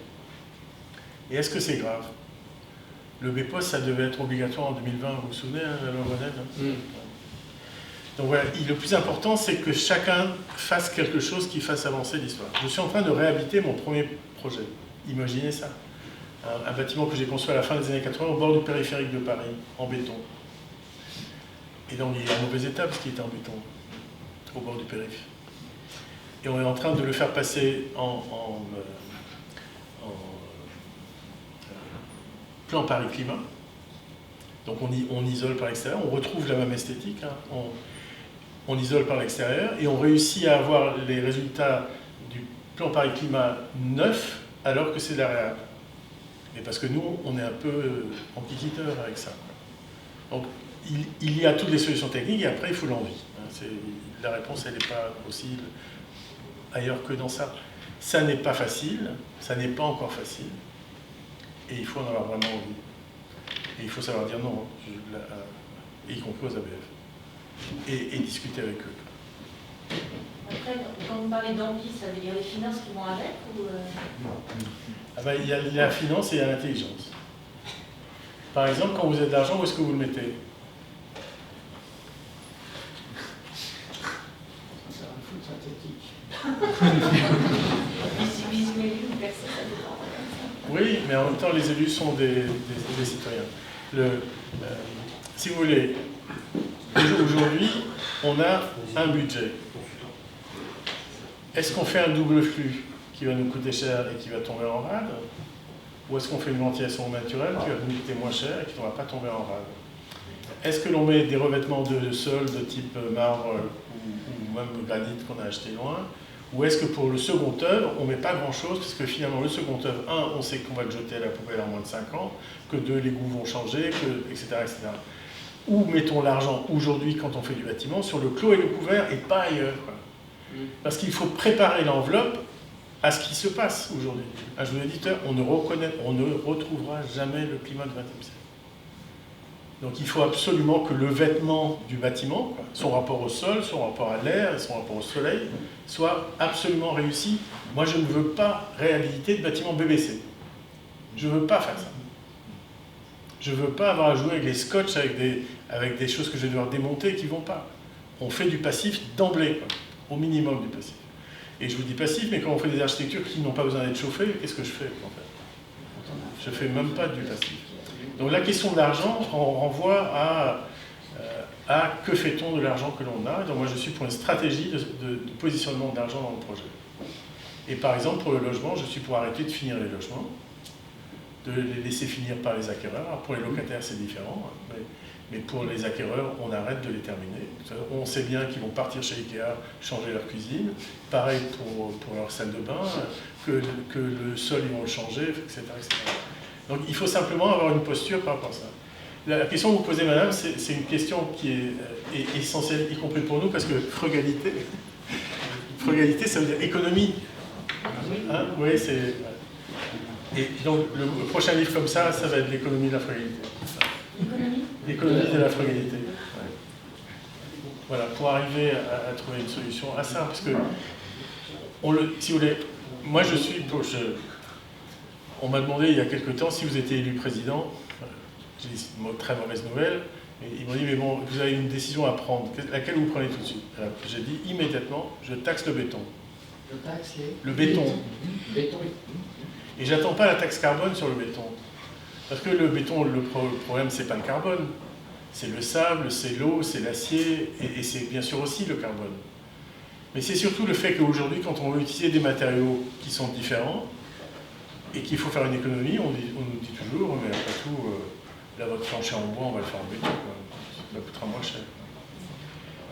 Et est-ce que c'est grave? Le BPOS, ça devait être obligatoire en 2020, vous vous souvenez, hein, la loi Grenelle, Donc voilà, le plus important, c'est que chacun fasse quelque chose qui fasse avancer l'histoire. Je suis en train de réhabiter mon premier projet. Imaginez ça. Un bâtiment que j'ai construit à la fin des années 80 au bord du périphérique de Paris, en béton. Et donc il est en mauvaise état parce qu'il était en béton, au bord du périph'. Et on est en train de le faire passer en plan Paris Climat. Donc on isole par l'extérieur, on retrouve la même esthétique. Hein. On isole par l'extérieur et on réussit à avoir les résultats du plan Paris Climat neuf alors que c'est de la réhab. Mais parce que nous, on est un peu enquiquiteurs avec ça. Donc il y a toutes les solutions techniques et après il faut l'envie. La réponse, elle n'est pas aussi ailleurs que dans ça. Ça n'est pas facile, ça n'est pas encore facile. Et il faut en avoir vraiment envie. Et il faut savoir dire non, y compris aux ABF. Et discuter avec eux. Après, quand vous parlez d'envie, ça veut dire les finances qui vont avec ou Ah ben, il y a la finance et il y a l'intelligence. Par exemple, quand vous avez de l'argent, où est-ce que vous le mettez? C'est un foot synthétique. visualiser une personne, ça dépend. Oui, mais en même temps, les élus sont des citoyens. Si vous voulez, aujourd'hui, on a un budget. Est-ce qu'on fait un double flux qui va nous coûter cher et qui va tomber en rade? Ou est-ce qu'on fait une ventilation naturelle qui va nous coûter moins cher et qui ne va pas tomber en rade? est-ce que l'on met des revêtements de sol de type marbre ou même granit qu'on a acheté loin, ou est-ce que pour le second œuvre, on ne met pas grand-chose, parce que finalement, le second œuvre, on sait qu'on va le jeter à la poubelle en moins de 5 ans, que 2, les goûts vont changer, etc., etc. Où mettons l'argent aujourd'hui, quand on fait du bâtiment, sur le clos et le couvert, et pas ailleurs, quoi. Parce qu'il faut préparer l'enveloppe à ce qui se passe aujourd'hui. Un jeune éditeur, on ne retrouvera jamais le climat du XXe siècle. Donc il faut absolument que le vêtement du bâtiment, son rapport au sol, son rapport à l'air, son rapport au soleil, soit absolument réussi. Moi, je ne veux pas réhabiliter de bâtiment BBC. Je ne veux pas faire ça. Je ne veux pas avoir à jouer avec les scotch, avec des choses que je vais devoir démonter et qui ne vont pas. On fait du passif d'emblée, au minimum du passif. Et je vous dis passif, mais quand on fait des architectures qui n'ont pas besoin d'être chauffées, qu'est-ce que je fais en fait? Je ne fais même pas du passif. Donc la question de l'argent renvoie à que fait-on de l'argent que l'on a. Donc moi je suis pour une stratégie de positionnement d'argent dans le projet. Et par exemple pour le logement, je suis pour arrêter de finir les logements, de les laisser finir par les acquéreurs. Alors pour les locataires c'est différent, mais pour les acquéreurs on arrête de les terminer. On sait bien qu'ils vont partir chez Ikea, changer leur cuisine, pareil pour leur salle de bain, que le sol ils vont le changer, etc., etc. Donc il faut simplement avoir une posture par rapport à ça. La question que vous posez, madame, c'est une question qui est essentielle, y compris pour nous, parce que frugalité, ça veut dire économie. Hein, oui, c'est... Et donc le prochain livre comme ça va être l'économie de la frugalité. L'économie de la frugalité. Ouais. Voilà, pour arriver à trouver une solution à ça, parce que, si vous voulez, moi je suis pour... On m'a demandé il y a quelque temps si vous étiez élu président. J'ai dit une très mauvaise nouvelle. Et ils m'ont dit mais bon, vous avez une décision à prendre. Laquelle vous prenez tout de suite? Alors, j'ai dit immédiatement, je taxe le béton. Je taxe le béton. Béton. Et j'attends pas la taxe carbone sur le béton. Parce que le béton, le problème, c'est pas le carbone. C'est le sable, c'est l'eau, c'est l'acier, et c'est bien sûr aussi le carbone. Mais c'est surtout le fait qu'aujourd'hui, quand on veut utiliser des matériaux qui sont différents, et qu'il faut faire une économie, on nous dit toujours, mais après tout, là, votre plancher en bois, on va le faire en béton, ça coûtera moins cher.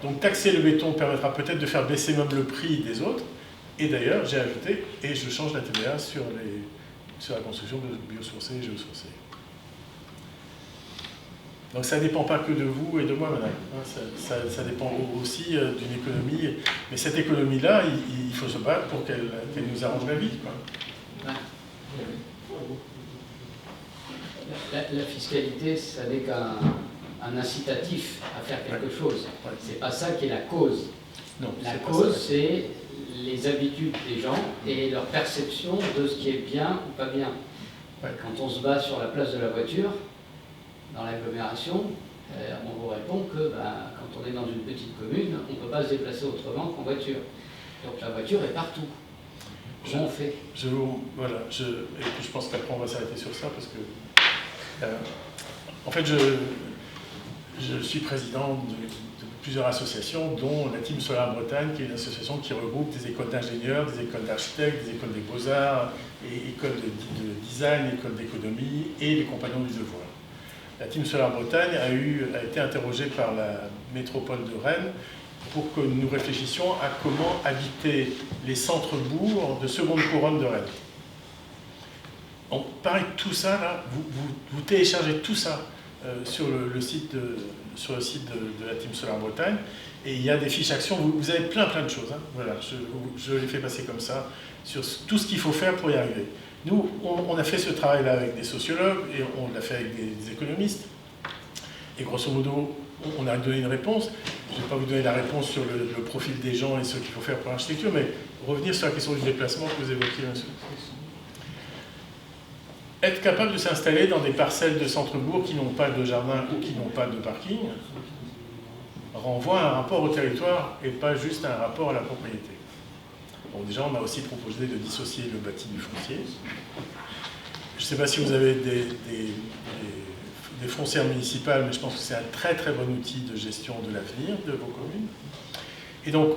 Donc taxer le béton permettra peut-être de faire baisser même le prix des autres, et d'ailleurs, j'ai ajouté, et je change la TVA sur la construction de biosourcés et géosourcés. Donc ça ne dépend pas que de vous et de moi, madame. Ça dépend aussi d'une économie, mais cette économie-là, il faut se battre pour qu'elle nous arrange la vie, quoi. La fiscalité, ça n'est qu'un incitatif à faire quelque chose. C'est pas ça qui est la cause. Non, la cause, c'est les habitudes des gens et leur perception de ce qui est bien ou pas bien. Ouais. Quand on se bat sur la place de la voiture, dans l'agglomération, on vous répond que quand on est dans une petite commune, on ne peut pas se déplacer autrement qu'en voiture. Donc la voiture est partout. Comment on fait? Voilà, et puis je pense qu'après on va s'arrêter sur ça parce que en fait je suis président de plusieurs associations dont la Team Solaire Bretagne qui est une association qui regroupe des écoles d'ingénieurs, des écoles d'architectes, des écoles des beaux-arts, écoles de design, écoles d'économie et les compagnons du devoir. La Team Solaire Bretagne a été interrogée par la métropole de Rennes pour que nous réfléchissions à comment habiter les centres-bourgs de seconde couronne de Rennes. Donc, pareil, tout ça, là, vous téléchargez tout ça sur le site de la Team Solaire Bretagne, et il y a des fiches actions, vous avez plein de choses. Hein. Voilà, je les fais passer comme ça, sur tout ce qu'il faut faire pour y arriver. Nous, on a fait ce travail-là avec des sociologues, et on l'a fait avec des économistes, et grosso modo, on a donné une réponse. Je ne vais pas vous donner la réponse sur le profil des gens et ce qu'il faut faire pour l'architecture, mais revenir sur la question du déplacement que vous évoquiez, monsieur. Être capable de s'installer dans des parcelles de centre-bourg qui n'ont pas de jardin ou qui n'ont pas de parking renvoie à un rapport au territoire et pas juste à un rapport à la propriété. Bon, déjà, on a aussi proposé de dissocier le bâti du foncier. Je ne sais pas si vous avez des foncières municipales, mais je pense que c'est un très très bon outil de gestion de l'avenir de vos communes. Et donc,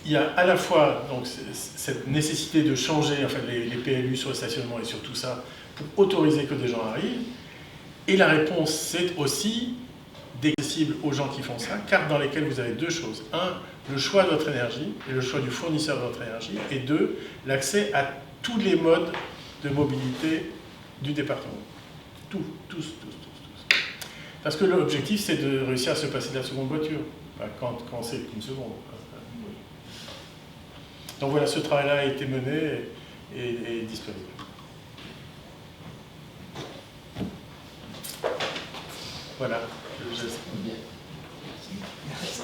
il y a à la fois donc, cette nécessité de changer enfin, les PLU sur le stationnement et sur tout ça pour autoriser que des gens arrivent. Et la réponse, c'est aussi d'accessible aux gens qui font ça, carte dans lesquelles vous avez deux choses. Un, le choix de votre énergie et le choix du fournisseur de votre énergie. Et deux, l'accès à tous les modes de mobilité du département. Tous. Parce que l'objectif, c'est de réussir à se passer de la seconde voiture, quand c'est qu'une seconde. Donc voilà, ce travail-là a été mené et est disponible. Voilà, le geste. Merci.